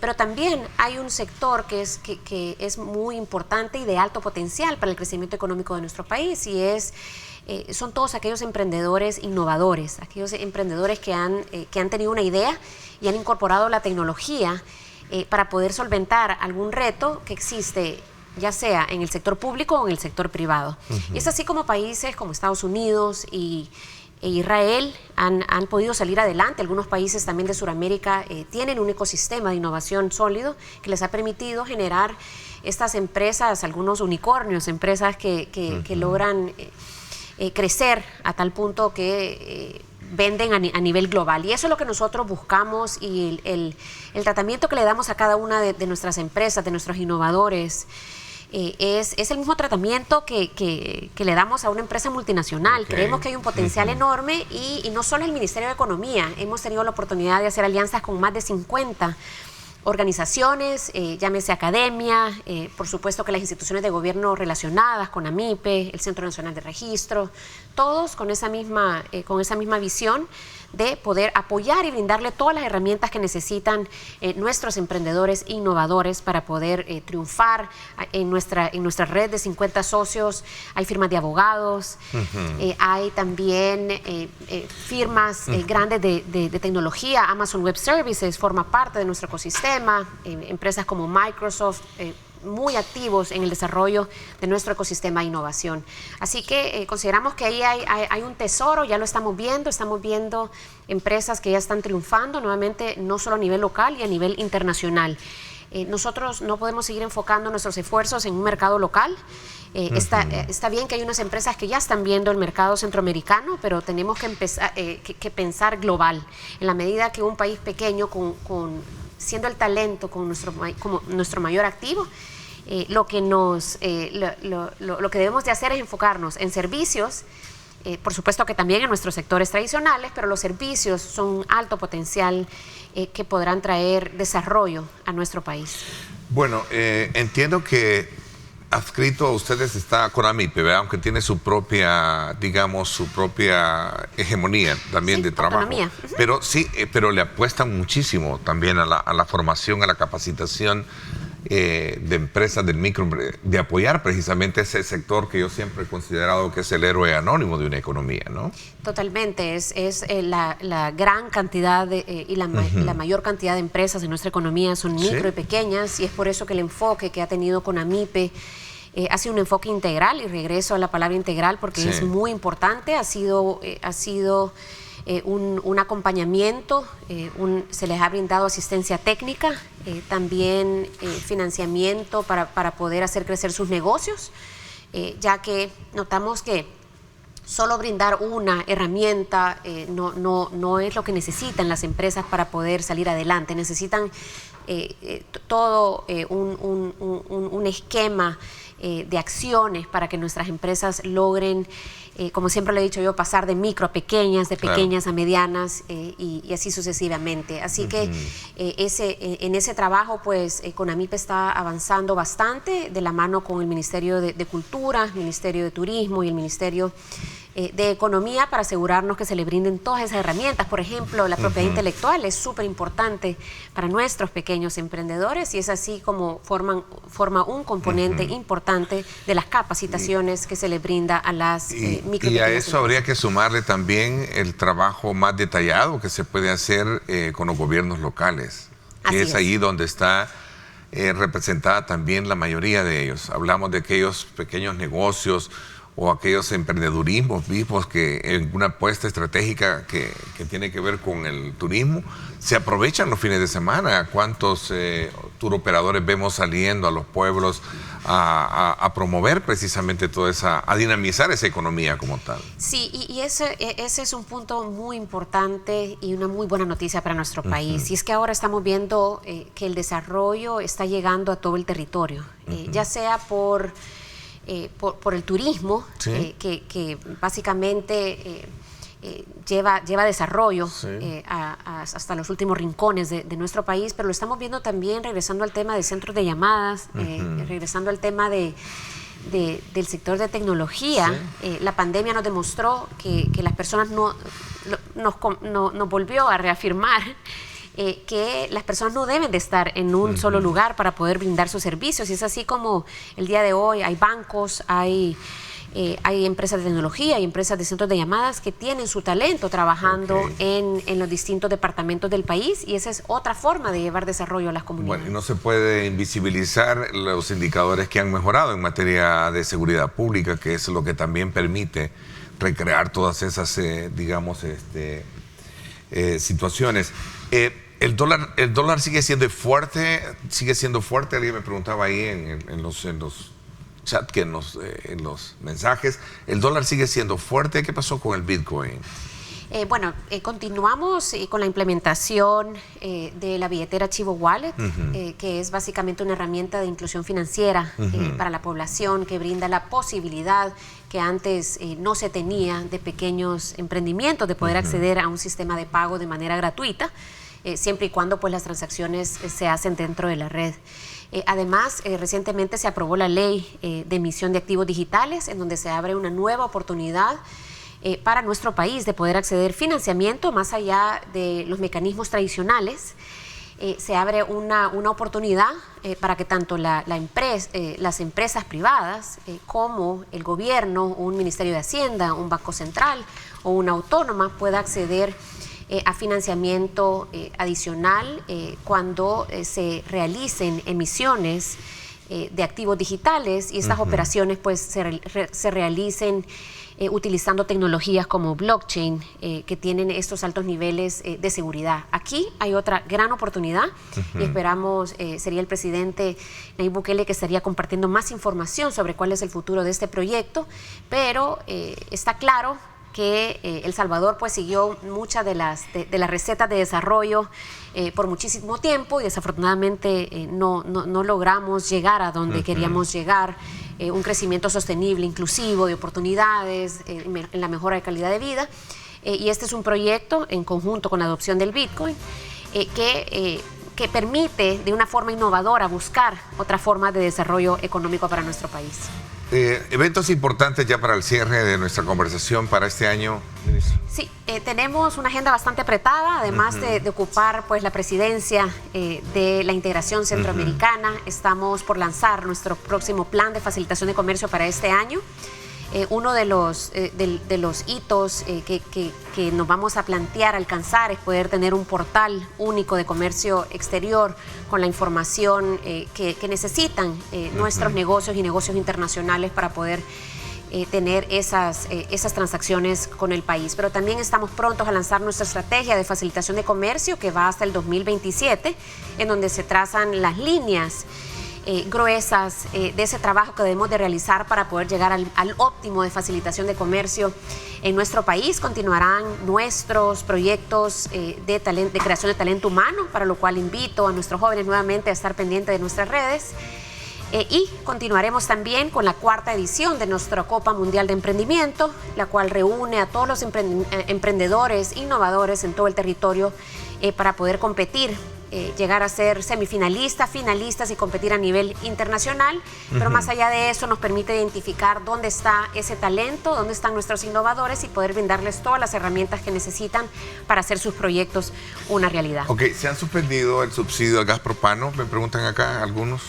pero también hay un sector que es muy importante y de alto potencial para el crecimiento económico de nuestro país, y son todos aquellos emprendedores innovadores, aquellos emprendedores que han tenido una idea y han incorporado la tecnología para poder solventar algún reto que existe, ya sea en el sector público o en el sector privado. Y es así como países como Estados Unidos e Israel han podido salir adelante. Algunos países también de Sudamérica tienen un ecosistema de innovación sólido que les ha permitido generar estas empresas, algunos unicornios, empresas que logran crecer a tal punto que venden a nivel global. Y eso es lo que nosotros buscamos, y el tratamiento que le damos a cada una de nuestras empresas, de nuestros innovadores, es el mismo tratamiento que le damos a una empresa multinacional. Creemos que hay un potencial enorme y no solo el Ministerio de Economía. Hemos tenido la oportunidad de hacer alianzas con más de 50 organizaciones, llámese academia, por supuesto que las instituciones de gobierno relacionadas con AMIPE, el Centro Nacional de Registro, todos con esa misma visión de poder apoyar y brindarle todas las herramientas que necesitan nuestros emprendedores innovadores para poder triunfar. En nuestra red de 50 socios hay firmas de abogados, hay también firmas grandes de tecnología. Amazon Web Services forma parte de nuestro ecosistema, empresas como Microsoft, muy activos en el desarrollo de nuestro ecosistema de innovación. Así que consideramos que ahí hay un tesoro, ya lo estamos viendo empresas que ya están triunfando nuevamente, no solo a nivel local y a nivel internacional. Nosotros no podemos seguir enfocando nuestros esfuerzos en un mercado local. Está bien que hay unas empresas que ya están viendo el mercado centroamericano, pero tenemos que empezar que pensar global. En la medida que un país pequeño, siendo el talento como nuestro mayor activo, lo que debemos de hacer es enfocarnos en servicios, por supuesto que también en nuestros sectores tradicionales, pero los servicios son un alto potencial que podrán traer desarrollo a nuestro país. Bueno, entiendo que adscrito a ustedes está Conamipe, ¿verdad? Aunque tiene su propia, digamos, su propia hegemonía también de trabajo. Autonomía. Pero sí, pero le apuestan muchísimo también a la formación, a la capacitación de empresas del micro, de apoyar precisamente ese sector que yo siempre he considerado que es el héroe anónimo de una economía, ¿no? Totalmente, es la gran cantidad y la mayor cantidad de empresas en nuestra economía son micro y pequeñas, y es por eso que el enfoque que ha tenido Conamipe ha sido un enfoque integral, y regreso a la palabra integral porque es muy importante. Ha sido un acompañamiento, se les ha brindado asistencia técnica, también financiamiento para poder hacer crecer sus negocios, ya que notamos que solo brindar una herramienta no es lo que necesitan las empresas para poder salir adelante. Necesitan todo un esquema de acciones para que nuestras empresas logren, como siempre le he dicho yo, pasar de micro a pequeñas, de pequeñas a medianas, y así sucesivamente. Así que en ese trabajo, pues, Conamipe está avanzando bastante de la mano con el Ministerio de Cultura, el Ministerio de Turismo y el Ministerio de Economía, para asegurarnos que se le brinden todas esas herramientas. Por ejemplo, la propiedad intelectual es súper importante para nuestros pequeños emprendedores, y es así como forma un componente importante de las capacitaciones que se le brinda a las micro y a pequeñas eso habría que sumarle también el trabajo más detallado que se puede hacer con los gobiernos locales, que es allí donde está representada también la mayoría de ellos. Hablamos de aquellos pequeños negocios o aquellos emprendedurismos vivos que en una apuesta estratégica que tiene que ver con el turismo, se aprovechan los fines de semana. ¿Cuántos turoperadores vemos saliendo a los pueblos a promover precisamente toda esa, a dinamizar esa economía como tal? Sí, y ese es un punto muy importante y una muy buena noticia para nuestro país. Y es que ahora estamos viendo que el desarrollo está llegando a todo el territorio, ya sea por el turismo, que básicamente lleva desarrollo hasta los últimos rincones de nuestro país, pero lo estamos viendo también regresando al tema de centros de llamadas, regresando al tema del sector de tecnología. La pandemia nos demostró que las personas nos volvió a reafirmar que las personas no deben de estar en un solo lugar para poder brindar sus servicios, y es así como el día de hoy hay bancos, hay empresas de tecnología, hay empresas de centros de llamadas que tienen su talento trabajando en los distintos departamentos del país, y esa es otra forma de llevar desarrollo a las comunidades. Bueno, y no se puede invisibilizar los indicadores que han mejorado en materia de seguridad pública, que es lo que también permite recrear todas esas, situaciones. El dólar sigue siendo fuerte. Alguien me preguntaba ahí en los chats, en los mensajes. ¿El dólar sigue siendo fuerte? ¿Qué pasó con el Bitcoin? Continuamos con la implementación de la billetera Chivo Wallet, que es básicamente una herramienta de inclusión financiera para la población, que brinda la posibilidad que antes no se tenía de pequeños emprendimientos de poder acceder a un sistema de pago de manera gratuita, siempre y cuando pues las transacciones se hacen dentro de la red. Además, recientemente se aprobó la ley de emisión de activos digitales, en donde se abre una nueva oportunidad para nuestro país de poder acceder a financiamiento más allá de los mecanismos tradicionales. Se abre una oportunidad para que tanto las empresas privadas como el gobierno, un Ministerio de Hacienda, un Banco Central o una autónoma pueda acceder a financiamiento adicional cuando se realicen emisiones de activos digitales y estas operaciones pues se realicen utilizando tecnologías como blockchain que tienen estos altos niveles de seguridad. Aquí hay otra gran oportunidad y esperamos, sería el presidente Nayib Bukele que estaría compartiendo más información sobre cuál es el futuro de este proyecto, pero está claro que El Salvador pues siguió muchas de las recetas de desarrollo por muchísimo tiempo y desafortunadamente no logramos llegar a donde queríamos llegar, un crecimiento sostenible, inclusivo, de oportunidades, en la mejora de calidad de vida, y este es un proyecto en conjunto con la adopción del Bitcoin que permite de una forma innovadora buscar otra forma de desarrollo económico para nuestro país. Eventos importantes ya para el cierre de nuestra conversación para este año, ministro. Sí, tenemos una agenda bastante apretada, además de ocupar pues la presidencia de la integración centroamericana. Estamos por lanzar nuestro próximo plan de facilitación de comercio para este año. Uno de los hitos que nos vamos a plantear alcanzar es poder tener un portal único de comercio exterior con la información que necesitan nuestros negocios y negocios internacionales para poder tener esas transacciones con el país. Pero también estamos prontos a lanzar nuestra estrategia de facilitación de comercio que va hasta el 2027, en donde se trazan las líneas gruesas de ese trabajo que debemos de realizar para poder llegar al óptimo de facilitación de comercio en nuestro país. Continuarán nuestros proyectos de creación de talento humano, para lo cual invito a nuestros jóvenes nuevamente a estar pendientes de nuestras redes. Y continuaremos también con la 4ª edición de nuestra Copa Mundial de Emprendimiento, la cual reúne a todos los emprendedores, innovadores en todo el territorio para poder competir, llegar a ser semifinalistas, finalistas y competir a nivel internacional. Pero más allá de eso nos permite identificar dónde está ese talento, dónde están nuestros innovadores y poder brindarles todas las herramientas que necesitan para hacer sus proyectos una realidad. Ok, ¿se han suspendido el subsidio al gas propano? Me preguntan acá algunos.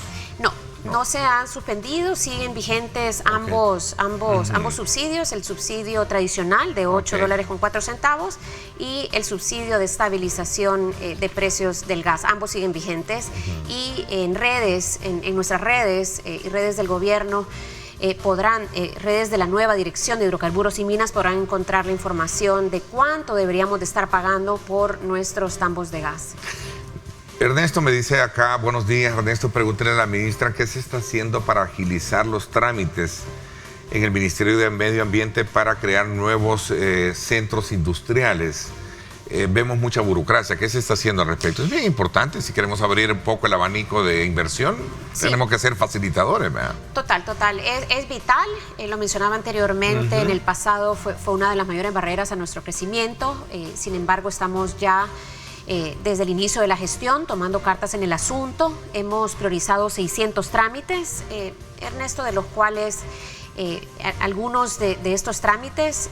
No se han suspendido, siguen vigentes ambos subsidios, el subsidio tradicional de $8.04 y el subsidio de estabilización de precios del gas. Ambos siguen vigentes y en nuestras redes y redes del gobierno redes de la nueva Dirección de Hidrocarburos y Minas podrán encontrar la información de cuánto deberíamos de estar pagando por nuestros tambos de gas. Ernesto me dice acá, buenos días, Ernesto, pregúntele a la ministra qué se está haciendo para agilizar los trámites en el Ministerio de Medio Ambiente para crear nuevos centros industriales. Vemos mucha burocracia. ¿Qué se está haciendo al respecto? Es bien importante si queremos abrir un poco el abanico de inversión. Sí. Tenemos que ser facilitadores, ¿verdad? Total. Es vital. Lo mencionaba anteriormente, en el pasado fue una de las mayores barreras a nuestro crecimiento. Sin embargo, estamos ya desde el inicio de la gestión tomando cartas en el asunto. Hemos priorizado 600 trámites, Ernesto, de los cuales algunos de estos trámites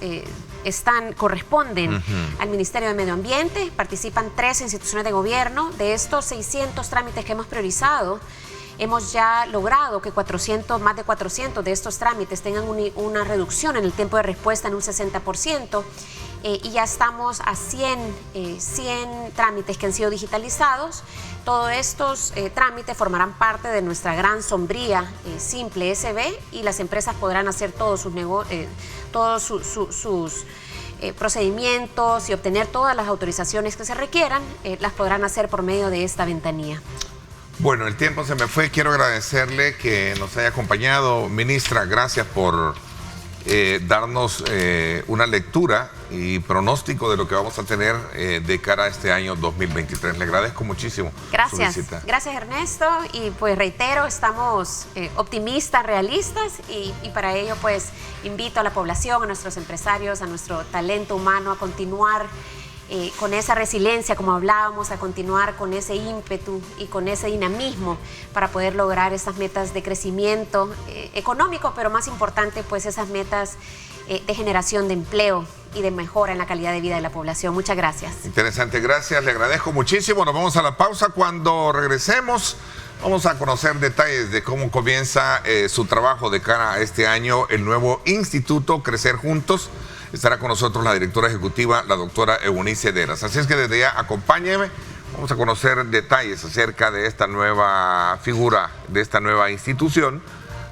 corresponden al Ministerio de Medio Ambiente. Participan 3 instituciones de gobierno. De estos 600 trámites que hemos priorizado, hemos ya logrado que más de 400 de estos trámites tengan una reducción en el tiempo de respuesta en un 60%. Y ya estamos a 100 trámites que han sido digitalizados. Todos estos trámites formarán parte de nuestra gran sombría simple SB y las empresas podrán hacer todos sus procedimientos y obtener todas las autorizaciones que se requieran, las podrán hacer por medio de esta ventanilla. Bueno, el tiempo se me fue. Quiero agradecerle que nos haya acompañado. Ministra, gracias por darnos una lectura y pronóstico de lo que vamos a tener de cara a este año 2023. Le agradezco muchísimo su visita. Gracias Ernesto, y pues reitero, estamos optimistas, realistas, y para ello pues invito a la población, a nuestros empresarios, a nuestro talento humano a continuar con esa resiliencia, como hablábamos, a continuar con ese ímpetu y con ese dinamismo para poder lograr esas metas de crecimiento económico, pero más importante, pues esas metas de generación de empleo y de mejora en la calidad de vida de la población. Muchas gracias. Interesante, gracias, le agradezco muchísimo. Nos vamos a la pausa. Cuando regresemos, vamos a conocer detalles de cómo comienza su trabajo de cara a este año, el nuevo Instituto Crecer Juntos. Estará con nosotros la directora ejecutiva, la doctora Eunice Deras. Así es que desde ya acompáñeme. Vamos a conocer detalles acerca de esta nueva figura, de esta nueva institución,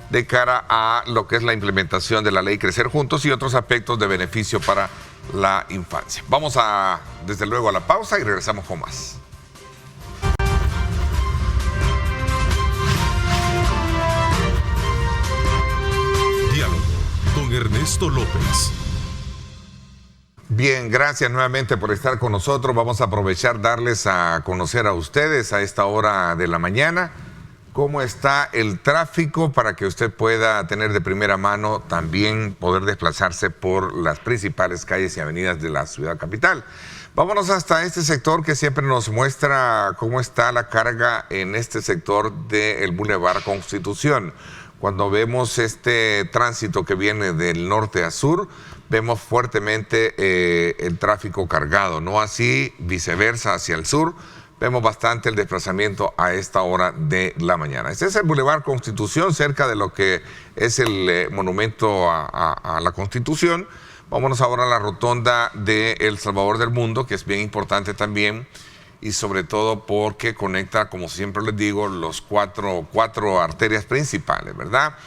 de cara a lo que es la implementación de la ley Crecer Juntos y otros aspectos de beneficio para la infancia. Vamos desde luego a la pausa y regresamos con más. Diálogo con Ernesto López. Bien, gracias nuevamente por estar con nosotros. Vamos a aprovechar darles a conocer a ustedes a esta hora de la mañana cómo está el tráfico para que usted pueda tener de primera mano también poder desplazarse por las principales calles y avenidas de la ciudad capital. Vámonos hasta este sector que siempre nos muestra cómo está la carga en este sector del Boulevard Constitución. Cuando vemos este tránsito que viene del norte a sur, vemos fuertemente el tráfico cargado, no así viceversa hacia el sur. Vemos bastante el desplazamiento a esta hora de la mañana. Este es el Boulevard Constitución, cerca de lo que es el monumento a la Constitución. Vámonos ahora a la rotonda de El Salvador del Mundo, que es bien importante también, y sobre todo porque conecta, como siempre les digo, los cuatro arterias principales, ¿verdad?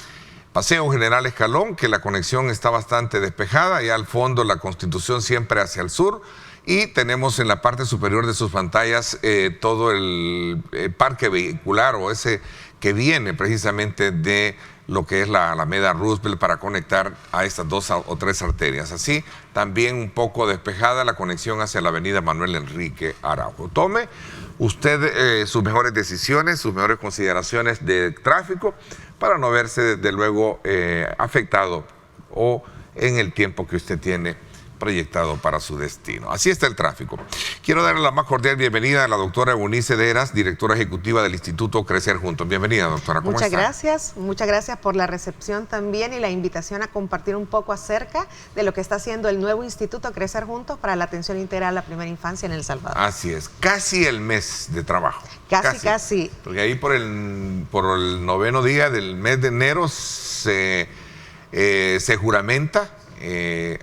Paseo General Escalón, que la conexión está bastante despejada, y al fondo la Constitución siempre hacia el sur. Y tenemos en la parte superior de sus pantallas todo el parque vehicular, o ese que viene precisamente de lo que es la Alameda Roosevelt, para conectar a estas 2 o 3 arterias. Así, también un poco despejada la conexión hacia la avenida Manuel Enrique Araujo. Tome usted sus mejores decisiones, sus mejores consideraciones de tráfico, para no verse desde luego afectado o en el tiempo que usted tiene proyectado para su destino. Así está el tráfico. Quiero darle la más cordial bienvenida a la doctora Eunice Deras, directora ejecutiva del Instituto Crecer Juntos. Bienvenida, doctora. ¿Cómo está? Muchas gracias por la recepción también y la invitación a compartir un poco acerca de lo que está haciendo el nuevo Instituto Crecer Juntos para la atención integral a la primera infancia en El Salvador. Así es, casi el mes de trabajo. Casi. Porque ahí por el 9º día del mes de enero se juramenta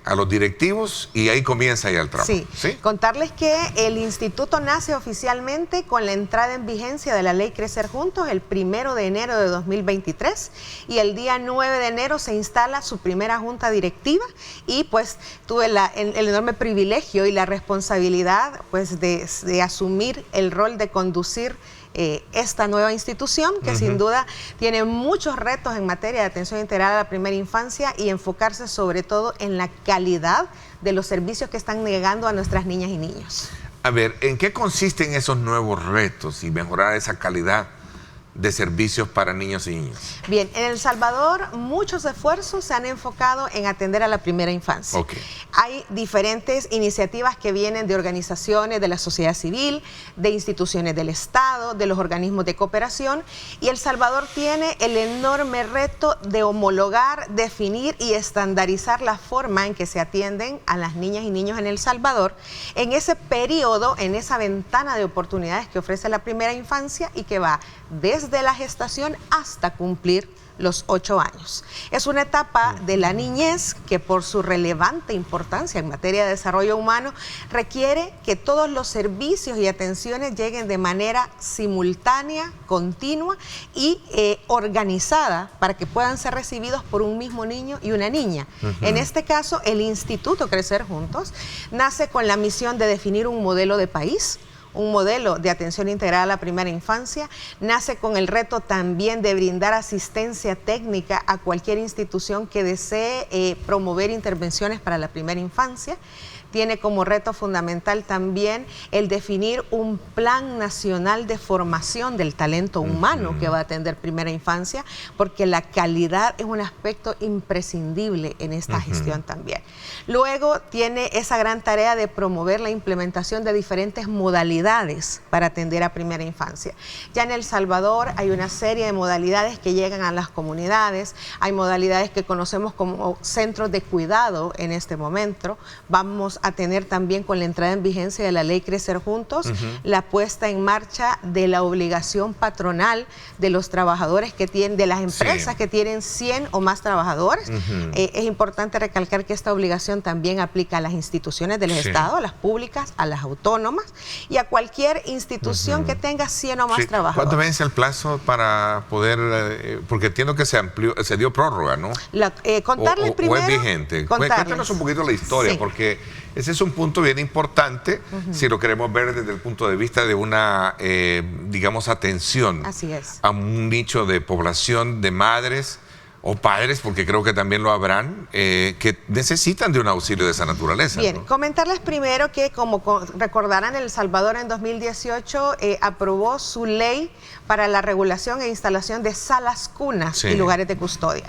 a los directivos y ahí comienza ya el trabajo. Sí. Contarles que el instituto nace oficialmente con la entrada en vigencia de la ley Crecer Juntos el 1 de enero de 2023, y el día 9 de enero se instala su primera junta directiva, y pues tuve el enorme privilegio y la responsabilidad pues de asumir el rol de conducir esta nueva institución, que sin duda tiene muchos retos en materia de atención integral a la primera infancia, y enfocarse sobre todo en la calidad de los servicios que están llegando a nuestras niñas y niños. A ver, ¿en qué consisten esos nuevos retos y mejorar esa calidad de servicios para niños y niñas? Bien, en El Salvador muchos esfuerzos se han enfocado en atender a la primera infancia. Okay. Hay diferentes iniciativas que vienen de organizaciones de la sociedad civil, de instituciones del Estado, de los organismos de cooperación, y El Salvador tiene el enorme reto de homologar, definir y estandarizar la forma en que se atienden a las niñas y niños en El Salvador en ese periodo, en esa ventana de oportunidades que ofrece la primera infancia, y que va desde la gestación hasta cumplir los 8 años. Es una etapa de la niñez que, por su relevante importancia en materia de desarrollo humano, requiere que todos los servicios y atenciones lleguen de manera simultánea, continua y organizada, para que puedan ser recibidos por un mismo niño y una niña. En este caso, el Instituto Crecer Juntos nace con la misión de definir un modelo de país, un modelo de atención integral a la primera infancia, nace con el reto también de brindar asistencia técnica a cualquier institución que desee promover intervenciones para la primera infancia. Tiene como reto fundamental también el definir un plan nacional de formación del talento humano que va a atender primera infancia, porque la calidad es un aspecto imprescindible en esta gestión también. Luego tiene esa gran tarea de promover la implementación de diferentes modalidades para atender a primera infancia. Ya en El Salvador hay una serie de modalidades que llegan a las comunidades, hay modalidades que conocemos como centros de cuidado en este momento. Vamos a tener también, con la entrada en vigencia de la ley Crecer Juntos, la puesta en marcha de la obligación patronal de los trabajadores que tienen, de las empresas que tienen 100 o más trabajadores. Es importante recalcar que esta obligación también aplica a las instituciones del Estado, a las públicas, a las autónomas y a cualquier institución que tenga 100 o más trabajadores. ¿Cuánto vence el plazo para poder, porque entiendo que se amplió, se dio prórroga, ¿no? Contarles primero. ¿O es vigente? Cuéntanos un poquito la historia, porque ese es un punto bien importante si lo queremos ver desde el punto de vista de una, digamos, atención a un nicho de población de madres o padres, porque creo que también lo habrán, que necesitan de un auxilio de esa naturaleza. Bien, ¿no? Comentarles primero que, como recordarán, El Salvador en 2018 aprobó su ley para la regulación e instalación de salas cunas y lugares de custodia.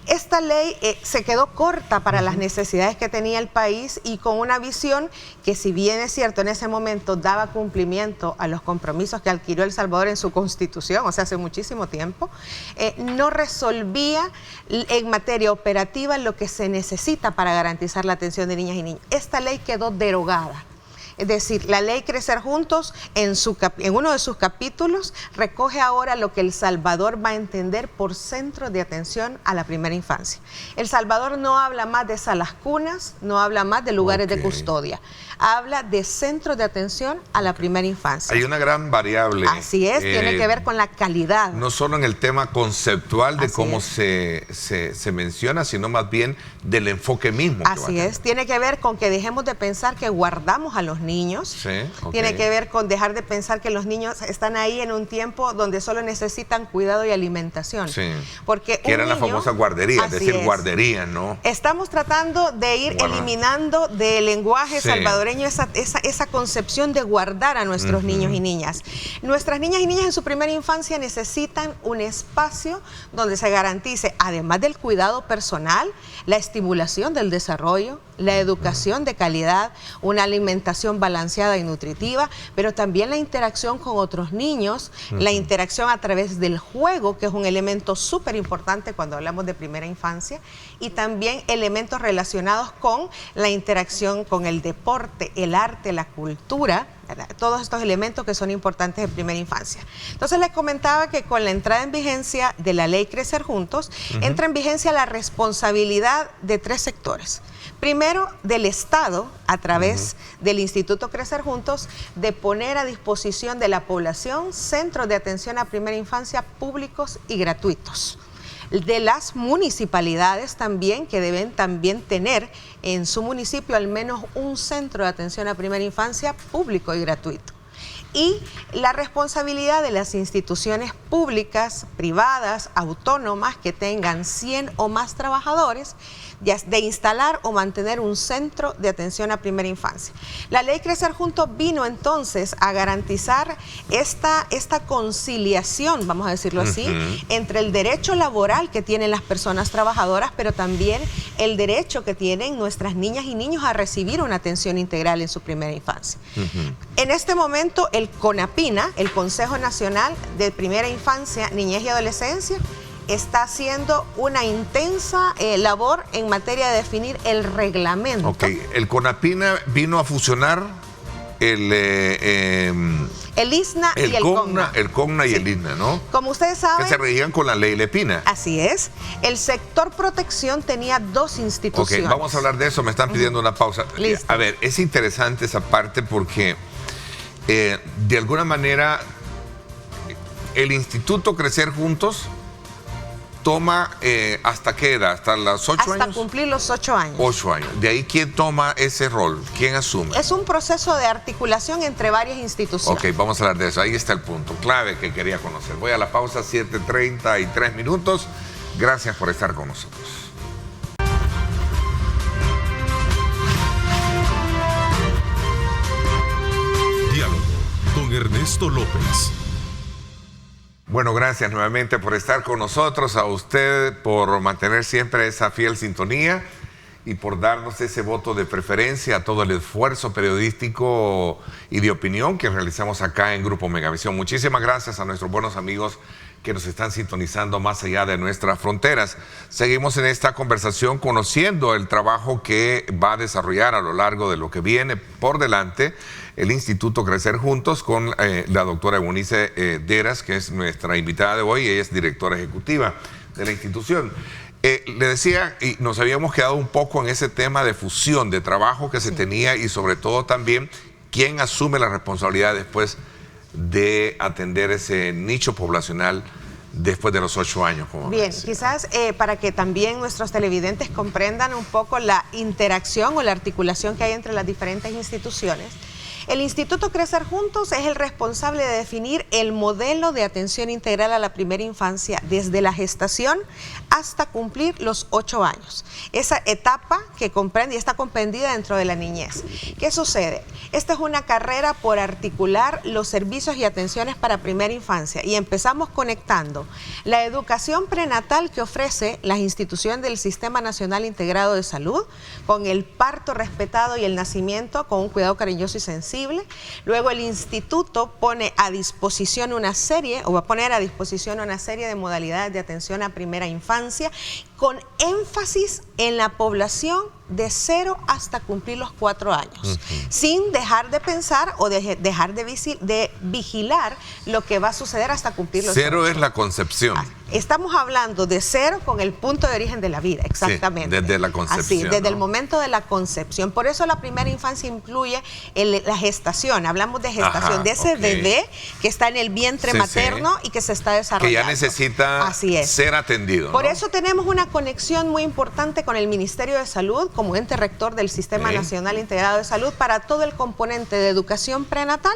Esta ley se quedó corta para las necesidades que tenía el país y con una visión que, si bien es cierto, en ese momento daba cumplimiento a los compromisos que adquirió El Salvador en su constitución, o sea, hace muchísimo tiempo, no resolvía en materia operativa lo que se necesita para garantizar la atención de niñas y niños. Esta ley quedó derogada. Es decir, la ley Crecer Juntos, en uno de sus capítulos, recoge ahora lo que El Salvador va a entender por centros de atención a la primera infancia. El Salvador no habla más de salas cunas, no habla más de lugares de custodia, habla de centros de atención a la primera infancia. Hay una gran variable. Así es, tiene que ver con la calidad. No solo en el tema conceptual de cómo se menciona, sino más bien del enfoque mismo. Así es, tiene que ver con que dejemos de pensar que guardamos a los niños. Tiene que ver con dejar de pensar que los niños están ahí en un tiempo donde solo necesitan cuidado y alimentación. Porque que eran las famosas guarderías, es decir, guarderías, ¿no? Estamos tratando de ir eliminando del lenguaje salvadoreño esa concepción de guardar a nuestros niños y niñas. Nuestras niñas y niñas en su primera infancia necesitan un espacio donde se garantice, además del cuidado personal, la estimulación del desarrollo, la educación de calidad, una alimentación balanceada y nutritiva, pero también la interacción con otros niños, la interacción a través del juego, que es un elemento súper importante cuando hablamos de primera infancia, y también elementos relacionados con la interacción con el deporte, el arte, la cultura, todos estos elementos que son importantes en primera infancia. Entonces les comentaba que con la entrada en vigencia de la ley Crecer Juntos, entra en vigencia la responsabilidad de 3 sectores. Primero, del Estado, a través del Instituto Crecer Juntos, de poner a disposición de la población centros de atención a primera infancia públicos y gratuitos. De las municipalidades también, que deben también tener en su municipio al menos un centro de atención a primera infancia público y gratuito. Y la responsabilidad de las instituciones públicas, privadas, autónomas que tengan 100 o más trabajadores, de instalar o mantener un centro de atención a primera infancia. La ley Crecer Juntos vino entonces a garantizar esta conciliación, vamos a decirlo así, entre el derecho laboral que tienen las personas trabajadoras, pero también el derecho que tienen nuestras niñas y niños a recibir una atención integral en su primera infancia. En este momento, el CONAPINA, el Consejo Nacional de Primera Infancia, Niñez y Adolescencia, está haciendo una intensa labor en materia de definir el reglamento. El CONAPINA vino a fusionar el ISNA y el CONNA. El CONNA y el ISNA, ¿no? Como ustedes saben, que se regían con la ley Lepina. Así es. El sector protección tenía 2 instituciones. Vamos a hablar de eso. Me están pidiendo una pausa. Listo. A ver, es interesante esa parte porque de alguna manera el Instituto Crecer Juntos toma ¿hasta qué edad? ¿Hasta los 8 años? Hasta cumplir los 8 años. 8 años. ¿De ahí quién toma ese rol? ¿Quién asume? Es un proceso de articulación entre varias instituciones. Ok, vamos a hablar de eso. Ahí está el punto clave que quería conocer. Voy a la pausa, 7:33 minutos. Gracias por estar con nosotros. Diálogo con Ernesto López. Bueno, gracias nuevamente por estar con nosotros, a usted por mantener siempre esa fiel sintonía y por darnos ese voto de preferencia a todo el esfuerzo periodístico y de opinión que realizamos acá en Grupo Megavisión. Muchísimas gracias a nuestros buenos amigos que nos están sintonizando más allá de nuestras fronteras. Seguimos en esta conversación conociendo el trabajo que va a desarrollar a lo largo de lo que viene por delante el Instituto Crecer Juntos con la doctora Eunice Deras, que es nuestra invitada de hoy. Ella es directora ejecutiva de la institución. Le decía, y nos habíamos quedado un poco en ese tema de fusión de trabajo que se tenía y sobre todo también quién asume la responsabilidad después de atender ese nicho poblacional después de los 8 años. Bien, quizás para que también nuestros televidentes comprendan un poco la interacción o la articulación que hay entre las diferentes instituciones. El Instituto Crecer Juntos es el responsable de definir el modelo de atención integral a la primera infancia desde la gestación hasta cumplir los 8 años. Esa etapa que comprende y está comprendida dentro de la niñez. ¿Qué sucede? Esta es una carrera por articular los servicios y atenciones para primera infancia y empezamos conectando la educación prenatal que ofrece las instituciones del Sistema Nacional Integrado de Salud con el parto respetado y el nacimiento con un cuidado cariñoso y sensible. Luego el instituto pone a disposición una serie, o va a poner a disposición una serie de modalidades de atención a primera infancia con énfasis en la población de 0 hasta cumplir los 4 años, sin dejar de pensar o dejar de vigilar lo que va a suceder hasta cumplir los 0 8. es la concepción. Estamos hablando de 0 con el punto de origen de la vida, exactamente. Sí, desde la concepción. Así, desde el ¿no? momento de la concepción. Por eso la primera infancia incluye la gestación. Hablamos de gestación, de ese bebé que está en el vientre materno y que se está desarrollando. Que ya necesita ser atendido. Por eso tenemos una conexión muy importante con el Ministerio de Salud como ente rector del Sistema Nacional Integrado de Salud para todo el componente de educación prenatal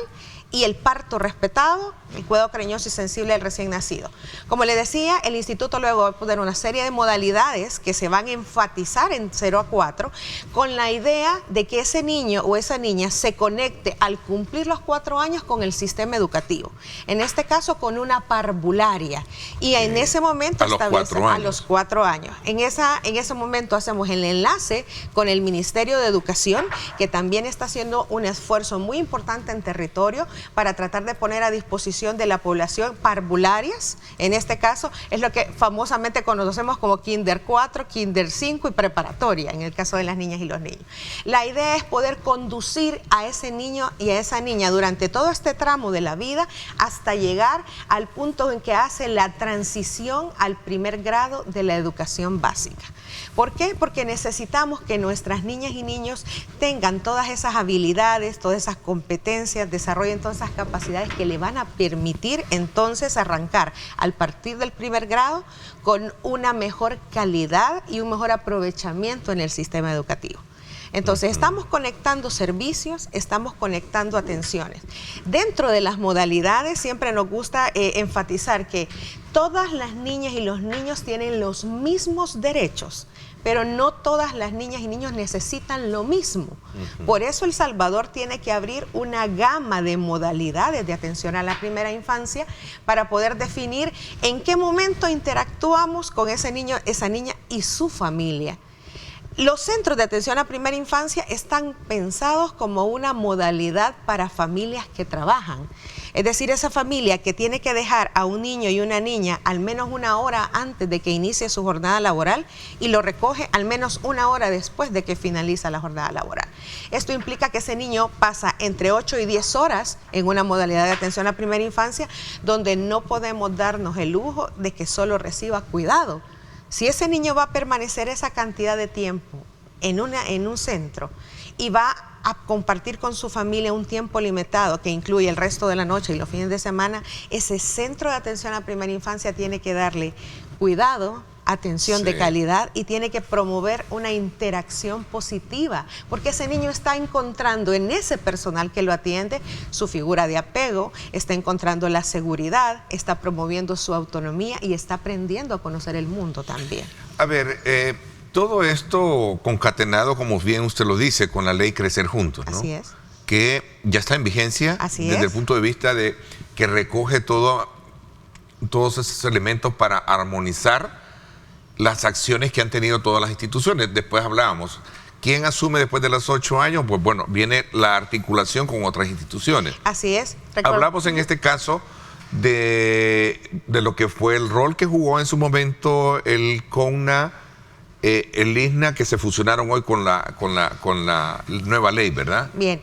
y el parto respetado, el cuidado cariñoso y sensible del recién nacido. Como le decía, el instituto luego va a poner una serie de modalidades que se van a enfatizar en 0 a 4 con la idea de que ese niño o esa niña se conecte al cumplir los 4 años con el sistema educativo. En este caso con una parvularia. Y en ese momento a los 4 años. En ese momento hacemos el enlace con el Ministerio de Educación, que también está haciendo un esfuerzo muy importante en territorio para tratar de poner a disposición de la población parvularias. En este caso es lo que famosamente conocemos como Kinder 4, Kinder 5 y preparatoria, en el caso de las niñas y los niños. La idea es poder conducir a ese niño y a esa niña durante todo este tramo de la vida hasta llegar al punto en que hace la transición al primer grado de la educación básica. ¿Por qué? Porque necesitamos que nuestras niñas y niños tengan todas esas habilidades, todas esas competencias, desarrollen todas esas capacidades que le van a permitir entonces arrancar al partir del primer grado con una mejor calidad y un mejor aprovechamiento en el sistema educativo. Entonces, estamos conectando servicios, estamos conectando atenciones. Dentro de las modalidades, siempre nos gusta enfatizar que todas las niñas y los niños tienen los mismos derechos, pero no todas las niñas y niños necesitan lo mismo. Por eso El Salvador tiene que abrir una gama de modalidades de atención a la primera infancia para poder definir en qué momento interactuamos con ese niño, esa niña y su familia. Los centros de atención a primera infancia están pensados como una modalidad para familias que trabajan. Es decir, esa familia que tiene que dejar a un niño y una niña al menos 1 hora antes de que inicie su jornada laboral y lo recoge al menos 1 hora después de que finaliza la jornada laboral. Esto implica que ese niño pasa entre 8 y 10 horas en una modalidad de atención a primera infancia donde no podemos darnos el lujo de que solo reciba cuidado. Si ese niño va a permanecer esa cantidad de tiempo en un centro y va a compartir con su familia un tiempo limitado que incluye el resto de la noche y los fines de semana, ese centro de atención a primera infancia tiene que darle cuidado, atención de calidad y tiene que promover una interacción positiva, porque ese niño está encontrando en ese personal que lo atiende su figura de apego, está encontrando la seguridad, está promoviendo su autonomía y está aprendiendo a conocer el mundo también. A ver, todo esto concatenado, como bien usted lo dice, con la ley Crecer Juntos, ¿no? Así es. Que ya está en vigencia desde el punto de vista de que recoge todos esos elementos para armonizar las acciones que han tenido todas las instituciones. Después hablábamos, ¿quién asume después de los 8 años? Pues bueno, viene la articulación con otras instituciones. Así es. Hablamos en este caso de lo que fue el rol que jugó en su momento el CONA, el ISNA, que se fusionaron hoy con la nueva ley, ¿verdad? Bien,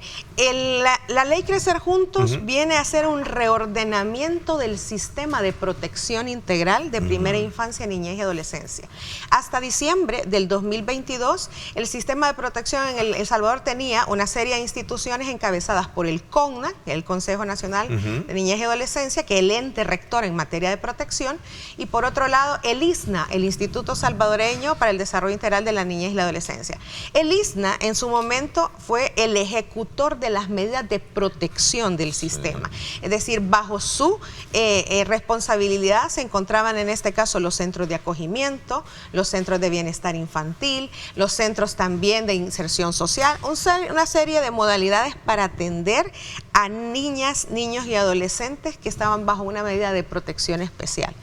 la ley Crecer Juntos viene a hacer un reordenamiento del sistema de protección integral de primera infancia, niñez y adolescencia. Hasta diciembre del 2022, el sistema de protección en El Salvador tenía una serie de instituciones encabezadas por el CONA, el Consejo Nacional de Niñez y Adolescencia, que es el ente rector en materia de protección, y por otro lado el ISNA, el Instituto Salvadoreño para el Desarrollo Integral de la Niñez y la Adolescencia. El ISNA en su momento fue el ejecutor de las medidas de protección del sistema. Es decir, bajo su responsabilidad se encontraban en este caso los centros de acogimiento, los centros de bienestar infantil, los centros también de inserción social, una serie de modalidades para atender a niñas, niños y adolescentes que estaban bajo una medida de protección especial.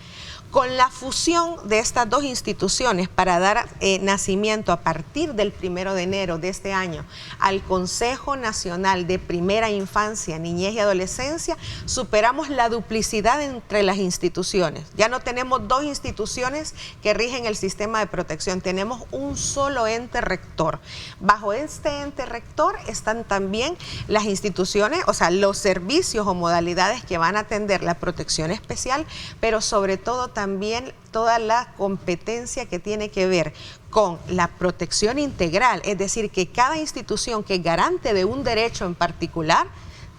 Con la fusión de estas dos instituciones para dar nacimiento a partir del 1 de enero de este año al Consejo Nacional de Primera Infancia, Niñez y Adolescencia, superamos la duplicidad entre las instituciones. Ya no tenemos dos instituciones que rigen el sistema de protección, tenemos un solo ente rector. Bajo este ente rector están también las instituciones, o sea, los servicios o modalidades que van a atender la protección especial, pero sobre todo también toda la competencia que tiene que ver con la protección integral, es decir, que cada institución que es garante de un derecho en particular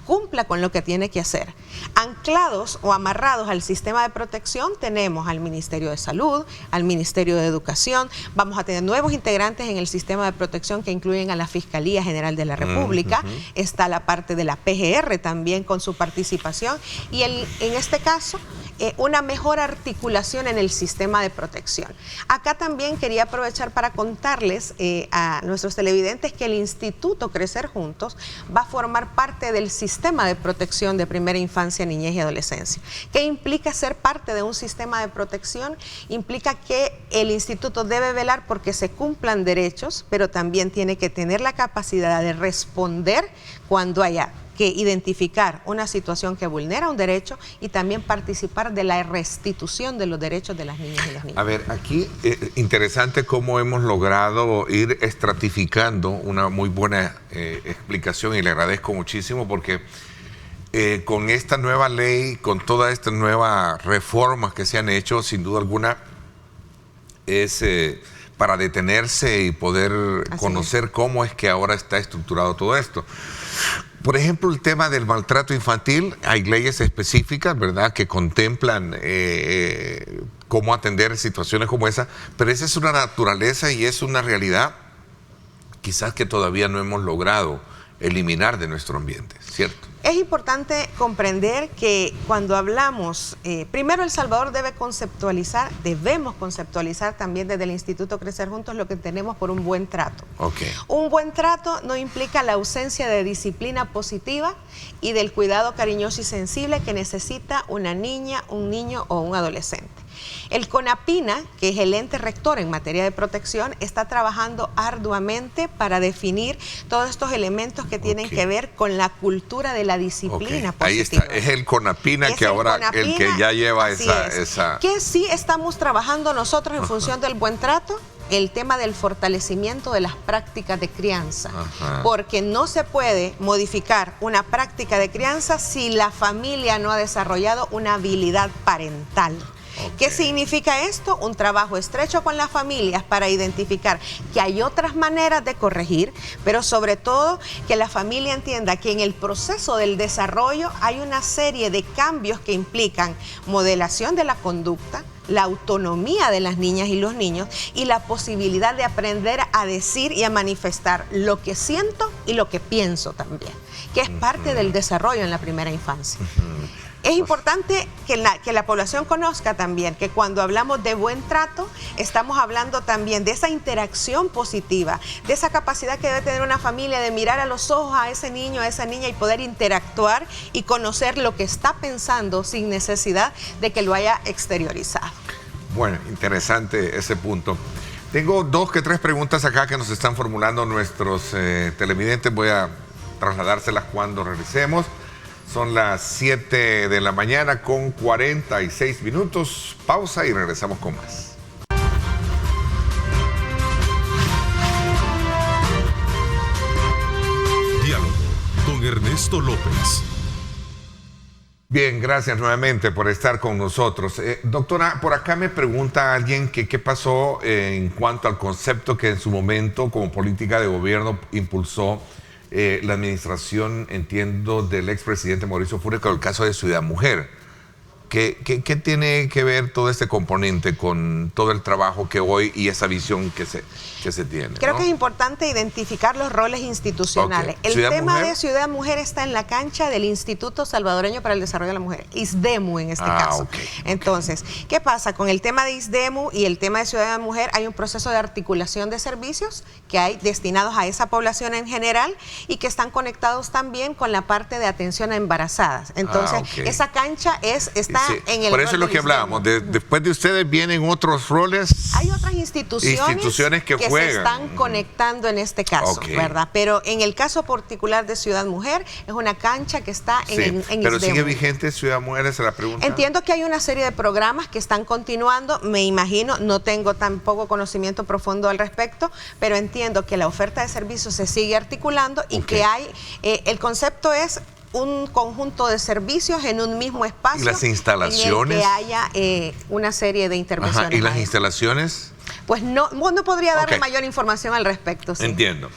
cumpla con lo que tiene que hacer. Anclados o amarrados al sistema de protección tenemos al Ministerio de Salud, al Ministerio de Educación, vamos a tener nuevos integrantes en el sistema de protección que incluyen a la Fiscalía General de la República, está la parte de la PGR también con su participación y en este caso una mejor articulación en el sistema de protección. Acá también quería aprovechar para contarles a nuestros televidentes que el Instituto Crecer Juntos va a formar parte del sistema de protección de primera infancia, niñez y adolescencia. ¿Qué implica ser parte de un sistema de protección? Implica que el instituto debe velar porque se cumplan derechos, pero también tiene que tener la capacidad de responder cuando haya que identificar una situación que vulnera un derecho y también participar de la restitución de los derechos de las niñas y los niños. A ver, aquí interesante cómo hemos logrado ir estratificando una muy buena explicación y le agradezco muchísimo porque con esta nueva ley, con todas estas nuevas reformas que se han hecho, sin duda alguna es para detenerse y poder conocer cómo es que ahora está estructurado todo esto. Por ejemplo, el tema del maltrato infantil, hay leyes específicas, ¿verdad?, que contemplan cómo atender situaciones como esa, pero esa es una naturaleza y es una realidad quizás que todavía no hemos logrado eliminar de nuestro ambiente, ¿cierto? Es importante comprender que cuando hablamos, primero El Salvador debemos conceptualizar también desde el Instituto Crecer Juntos lo que tenemos por un buen trato. Un buen trato no implica la ausencia de disciplina positiva y del cuidado cariñoso y sensible que necesita una niña, un niño o un adolescente. El CONAPINA, que es el ente rector en materia de protección, está trabajando arduamente para definir todos estos elementos que tienen que ver con la cultura de la disciplina positiva. Ahí está, es el CONAPINA que ahora el que ya lleva esa... ¿Qué sí estamos trabajando nosotros en función del buen trato? El tema del fortalecimiento de las prácticas de crianza, porque no se puede modificar una práctica de crianza si la familia no ha desarrollado una habilidad parental. ¿Qué significa esto? Un trabajo estrecho con las familias para identificar que hay otras maneras de corregir, pero sobre todo que la familia entienda que en el proceso del desarrollo hay una serie de cambios que implican modelación de la conducta, la autonomía de las niñas y los niños y la posibilidad de aprender a decir y a manifestar lo que siento y lo que pienso también, que es parte del desarrollo en la primera infancia. Es importante que la población conozca también que cuando hablamos de buen trato, estamos hablando también de esa interacción positiva, de esa capacidad que debe tener una familia de mirar a los ojos a ese niño, a esa niña y poder interactuar y conocer lo que está pensando sin necesidad de que lo haya exteriorizado. Bueno, interesante ese punto. Tengo 2 que 3 preguntas acá que nos están formulando nuestros televidentes. Voy a trasladárselas cuando regresemos. Son las 7 de la mañana con 46 minutos. Pausa y regresamos con más. Diálogo con Ernesto López. Bien, gracias nuevamente por estar con nosotros. Doctora, por acá me pregunta alguien que qué pasó en cuanto al concepto que en su momento como política de gobierno impulsó la administración, entiendo, del expresidente Mauricio Funes con el caso de Ciudad Mujer. ¿Qué tiene que ver todo este componente con todo el trabajo que hoy y esa visión que se tiene? Creo que es importante identificar los roles institucionales. Okay. El tema de Ciudad Mujer está en la cancha del Instituto Salvadoreño para el Desarrollo de la Mujer, ISDEMU en este caso. Entonces, ¿qué pasa? Con el tema de ISDEMU y el tema de Ciudad Mujer hay un proceso de articulación de servicios que hay destinados a esa población en general y que están conectados también con la parte de atención a embarazadas. Entonces, esa cancha está en el por eso es lo que hablábamos. Después de ustedes vienen otros roles. Hay otras instituciones que juegan. Se están conectando en este caso, ¿verdad? Pero en el caso particular de Ciudad Mujer, es una cancha que está en pero ISDEMU. ¿sigue vigente Ciudad Mujer? Esa es la pregunta. Entiendo que hay una serie de programas que están continuando, me imagino, no tengo tampoco conocimiento profundo al respecto, pero entiendo que la oferta de servicios se sigue articulando y que hay, el concepto es un conjunto de servicios en un mismo espacio. ¿Y las instalaciones? En el que haya una serie de intervenciones. Ajá. ¿Y las instalaciones? Pues no podría darle mayor información al respecto. Sí. Entiendo.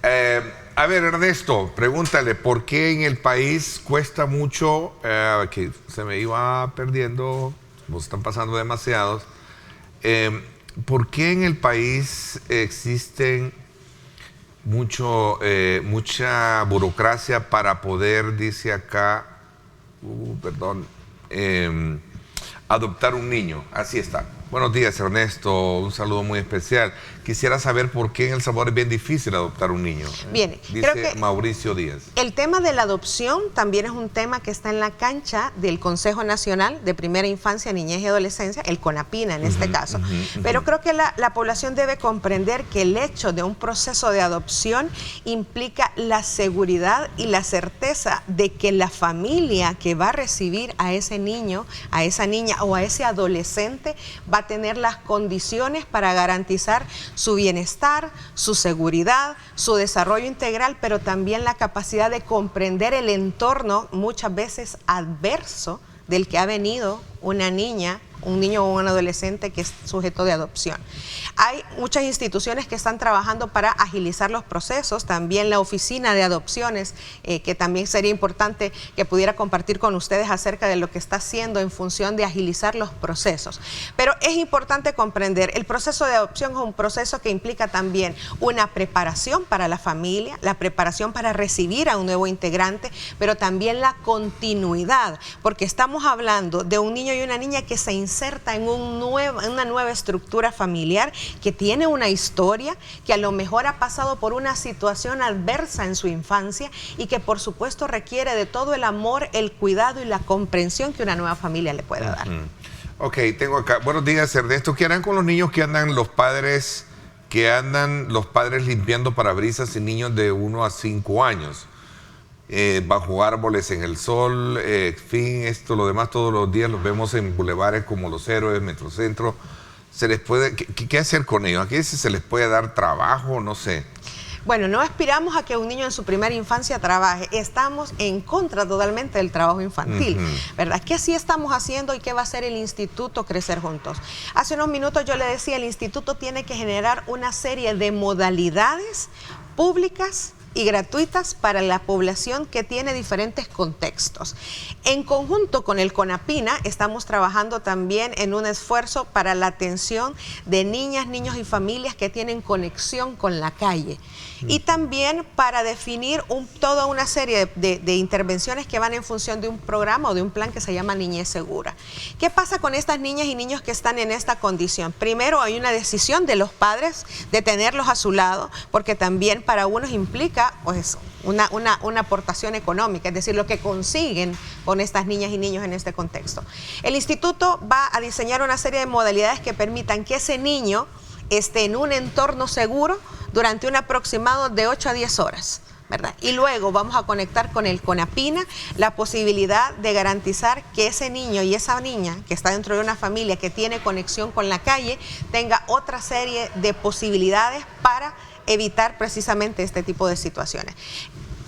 A ver, Ernesto, pregúntale, ¿por qué en el país cuesta mucho, que se me iba perdiendo, nos están pasando demasiados, ¿por qué en el país existen mucha burocracia para poder, dice acá, adoptar un niño? Así está. Buenos días, Ernesto, un saludo muy especial. Quisiera saber por qué en El Salvador es bien difícil adoptar un niño. Bien, dice creo que Mauricio Díaz. El tema de la adopción también es un tema que está en la cancha del Consejo Nacional de Primera Infancia, Niñez y Adolescencia, el CONAPINA en este caso. Pero creo que la población debe comprender que el hecho de un proceso de adopción implica la seguridad y la certeza de que la familia que va a recibir a ese niño, a esa niña o a ese adolescente va a tener las condiciones para garantizar su bienestar, su seguridad, su desarrollo integral, pero también la capacidad de comprender el entorno muchas veces adverso del que ha venido una niña, un niño o un adolescente que es sujeto de adopción. Hay muchas instituciones que están trabajando para agilizar los procesos, también la oficina de adopciones, que también sería importante que pudiera compartir con ustedes acerca de lo que está haciendo en función de agilizar los procesos. Pero es importante comprender, el proceso de adopción es un proceso que implica también una preparación para la familia, la preparación para recibir a un nuevo integrante, pero también la continuidad, porque estamos hablando de un niño y una niña que se inserta en una nueva estructura familiar, que tiene una historia, que a lo mejor ha pasado por una situación adversa en su infancia y que por supuesto requiere de todo el amor, el cuidado y la comprensión que una nueva familia le pueda dar. Ok, tengo acá. Buenos días, Ernesto. ¿Qué harán con los niños que andan los padres limpiando parabrisas y niños de 1 a 5 años? Bajo árboles, en el sol, lo demás todos los días los vemos en bulevares como Los Héroes, Metrocentro. ¿Se les puede, qué hacer con ellos? ¿A qué se les puede dar trabajo? No sé. Bueno, no aspiramos a que un niño en su primera infancia trabaje. Estamos en contra totalmente del trabajo infantil, ¿verdad? ¿Qué sí estamos haciendo y qué va a hacer el Instituto Crecer Juntos? Hace unos minutos yo le decía, el instituto tiene que generar una serie de modalidades públicas y gratuitas para la población que tiene diferentes contextos. En conjunto con el CONAPINA estamos trabajando también en un esfuerzo para la atención de niñas, niños y familias que tienen conexión con la calle. Y también para definir toda una serie de intervenciones que van en función de un programa o de un plan que se llama Niñez Segura. ¿Qué pasa con estas niñas y niños que están en esta condición? Primero, hay una decisión de los padres de tenerlos a su lado, porque también para unos implica pues una aportación económica, es decir, lo que consiguen con estas niñas y niños en este contexto. El instituto va a diseñar una serie de modalidades que permitan que ese niño esté en un entorno seguro durante un aproximado de 8 a 10 horas, ¿verdad? Y luego vamos a conectar con el CONAPINA la posibilidad de garantizar que ese niño y esa niña que está dentro de una familia que tiene conexión con la calle tenga otra serie de posibilidades para evitar precisamente este tipo de situaciones.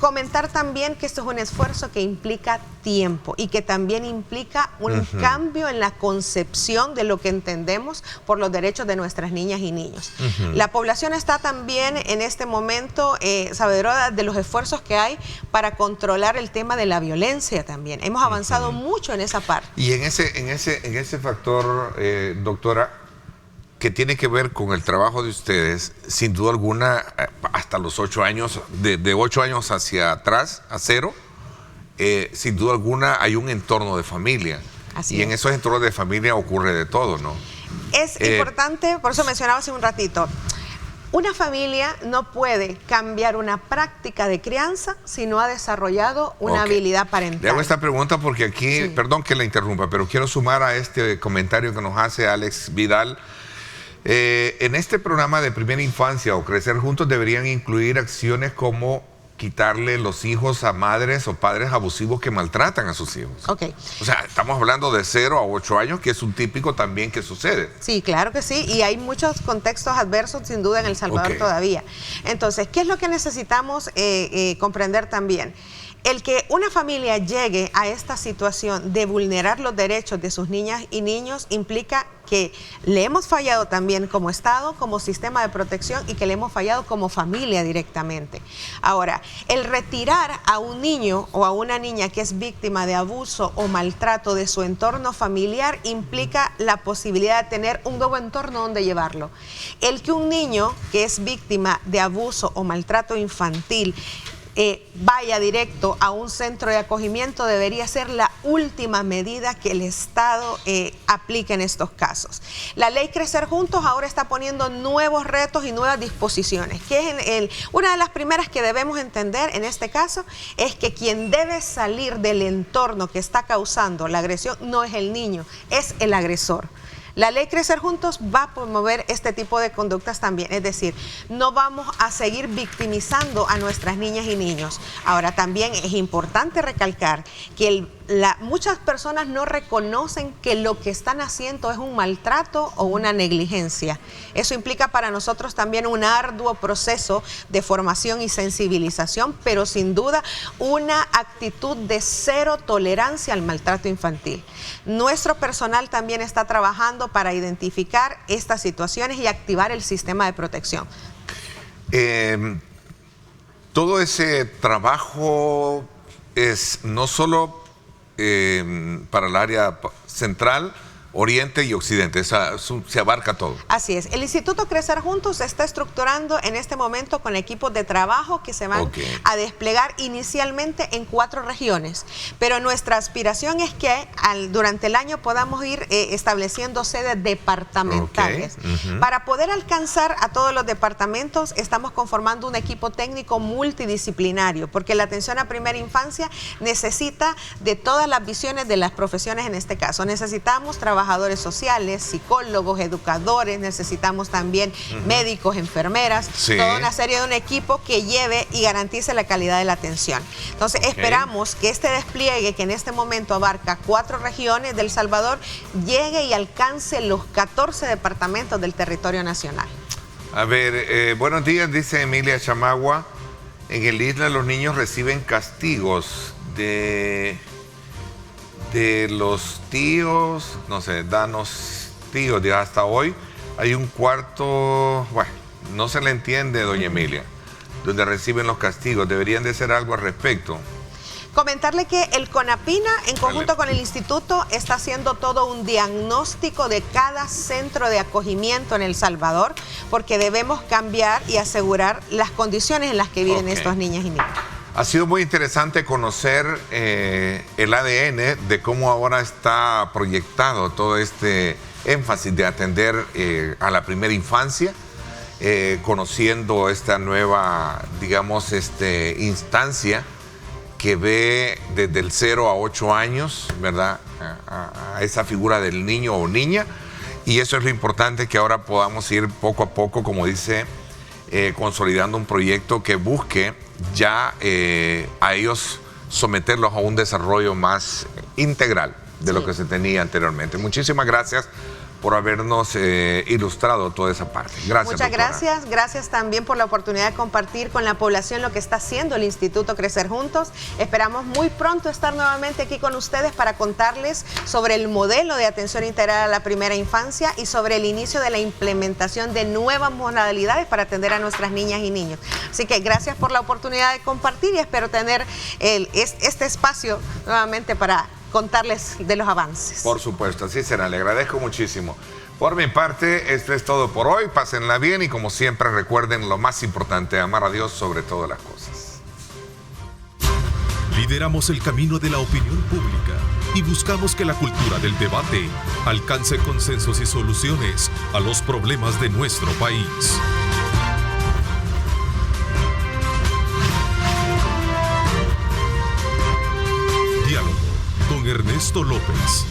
Comentar también que esto es un esfuerzo que implica tiempo y que también implica un cambio en la concepción de lo que entendemos por los derechos de nuestras niñas y niños. La población está también en este momento sabedora de los esfuerzos que hay para controlar el tema de la violencia también. Hemos avanzado mucho en esa parte. Y en ese factor, doctora, que tiene que ver con el trabajo de ustedes, sin duda alguna, hasta los 8 años, de 8 años hacia atrás, a 0, sin duda alguna hay un entorno de familia. Así en esos entornos de familia ocurre de todo, ¿no? Es importante, por eso mencionaba hace un ratito, una familia no puede cambiar una práctica de crianza si no ha desarrollado una habilidad parental. Le hago esta pregunta porque aquí, perdón que la interrumpa, pero quiero sumar a este comentario que nos hace Alex Vidal. En este programa de primera infancia o Crecer Juntos deberían incluir acciones como quitarle los hijos a madres o padres abusivos que maltratan a sus hijos. Okay. O sea, estamos hablando de 0 a 8 años, que es un típico también que sucede. Sí, claro que sí, y hay muchos contextos adversos sin duda en El Salvador todavía. Entonces, ¿qué es lo que necesitamos comprender también? El que una familia llegue a esta situación de vulnerar los derechos de sus niñas y niños implica que le hemos fallado también como Estado, como sistema de protección y que le hemos fallado como familia directamente. Ahora, el retirar a un niño o a una niña que es víctima de abuso o maltrato de su entorno familiar implica la posibilidad de tener un nuevo entorno donde llevarlo. El que un niño que es víctima de abuso o maltrato infantil vaya directo a un centro de acogimiento debería ser la última medida que el Estado aplique en estos casos. La ley Crecer Juntos ahora está poniendo nuevos retos y nuevas disposiciones, que es una de las primeras que debemos entender en este caso es que quien debe salir del entorno que está causando la agresión no es el niño, es el agresor. La ley Crecer Juntos va a promover este tipo de conductas también, es decir, no vamos a seguir victimizando a nuestras niñas y niños. Ahora, también es importante recalcar que muchas personas no reconocen que lo que están haciendo es un maltrato o una negligencia. Eso implica para nosotros también un arduo proceso de formación y sensibilización, pero sin duda una actitud de 0 tolerancia al maltrato infantil. Nuestro personal también está trabajando para identificar estas situaciones y activar el sistema de protección. Todo ese trabajo es no solo para el área central, oriente y occidente, se abarca todo. Así es. El Instituto Crecer Juntos se está estructurando en este momento con equipos de trabajo que se van a desplegar inicialmente en 4 regiones, pero nuestra aspiración es que durante el año podamos ir estableciendo sedes departamentales. Para poder alcanzar a todos los departamentos estamos conformando un equipo técnico multidisciplinario, porque la atención a primera infancia necesita de todas las visiones de las profesiones en este caso. Necesitamos trabajadores sociales, psicólogos, educadores, necesitamos también médicos, enfermeras, toda una serie de un equipo que lleve y garantice la calidad de la atención. Entonces esperamos que este despliegue, que en este momento abarca 4 regiones de El Salvador, llegue y alcance los 14 departamentos del territorio nacional. A ver, buenos días, dice Emilia Chamagua. En el Isla los niños reciben castigos de los tíos, no sé, danos tíos, de hasta hoy hay un cuarto, bueno, no se le entiende, doña Emilia, donde reciben los castigos. Deberían de ser algo al respecto. Comentarle que el CONAPINA, en conjunto con el instituto, está haciendo todo un diagnóstico de cada centro de acogimiento en El Salvador, porque debemos cambiar y asegurar las condiciones en las que viven estos niños y niñas. Ha sido muy interesante conocer el ADN de cómo ahora está proyectado todo este énfasis de atender a la primera infancia, conociendo esta nueva, digamos, instancia que ve desde el 0 a 8 años, ¿verdad? A esa figura del niño o niña. Y eso es lo importante, que ahora podamos ir poco a poco, como dice, consolidando un proyecto que busque ya a ellos someterlos a un desarrollo más integral de lo que se tenía anteriormente. Muchísimas gracias por habernos ilustrado toda esa parte. Gracias, muchas doctora. gracias. Gracias también por la oportunidad de compartir con la población lo que está haciendo el Instituto Crecer Juntos. Esperamos muy pronto estar nuevamente aquí con ustedes para contarles sobre el modelo de atención integral a la primera infancia y sobre el inicio de la implementación de nuevas modalidades para atender a nuestras niñas y niños. Así que gracias por la oportunidad de compartir y espero tener este espacio nuevamente para contarles de los avances. Por supuesto, así será. Le agradezco muchísimo. Por mi parte, esto es todo por hoy. Pásenla bien y, como siempre, recuerden lo más importante: amar a Dios sobre todas las cosas. Lideramos el camino de la opinión pública y buscamos que la cultura del debate alcance consensos y soluciones a los problemas de nuestro país. Diálogo con Ernesto López.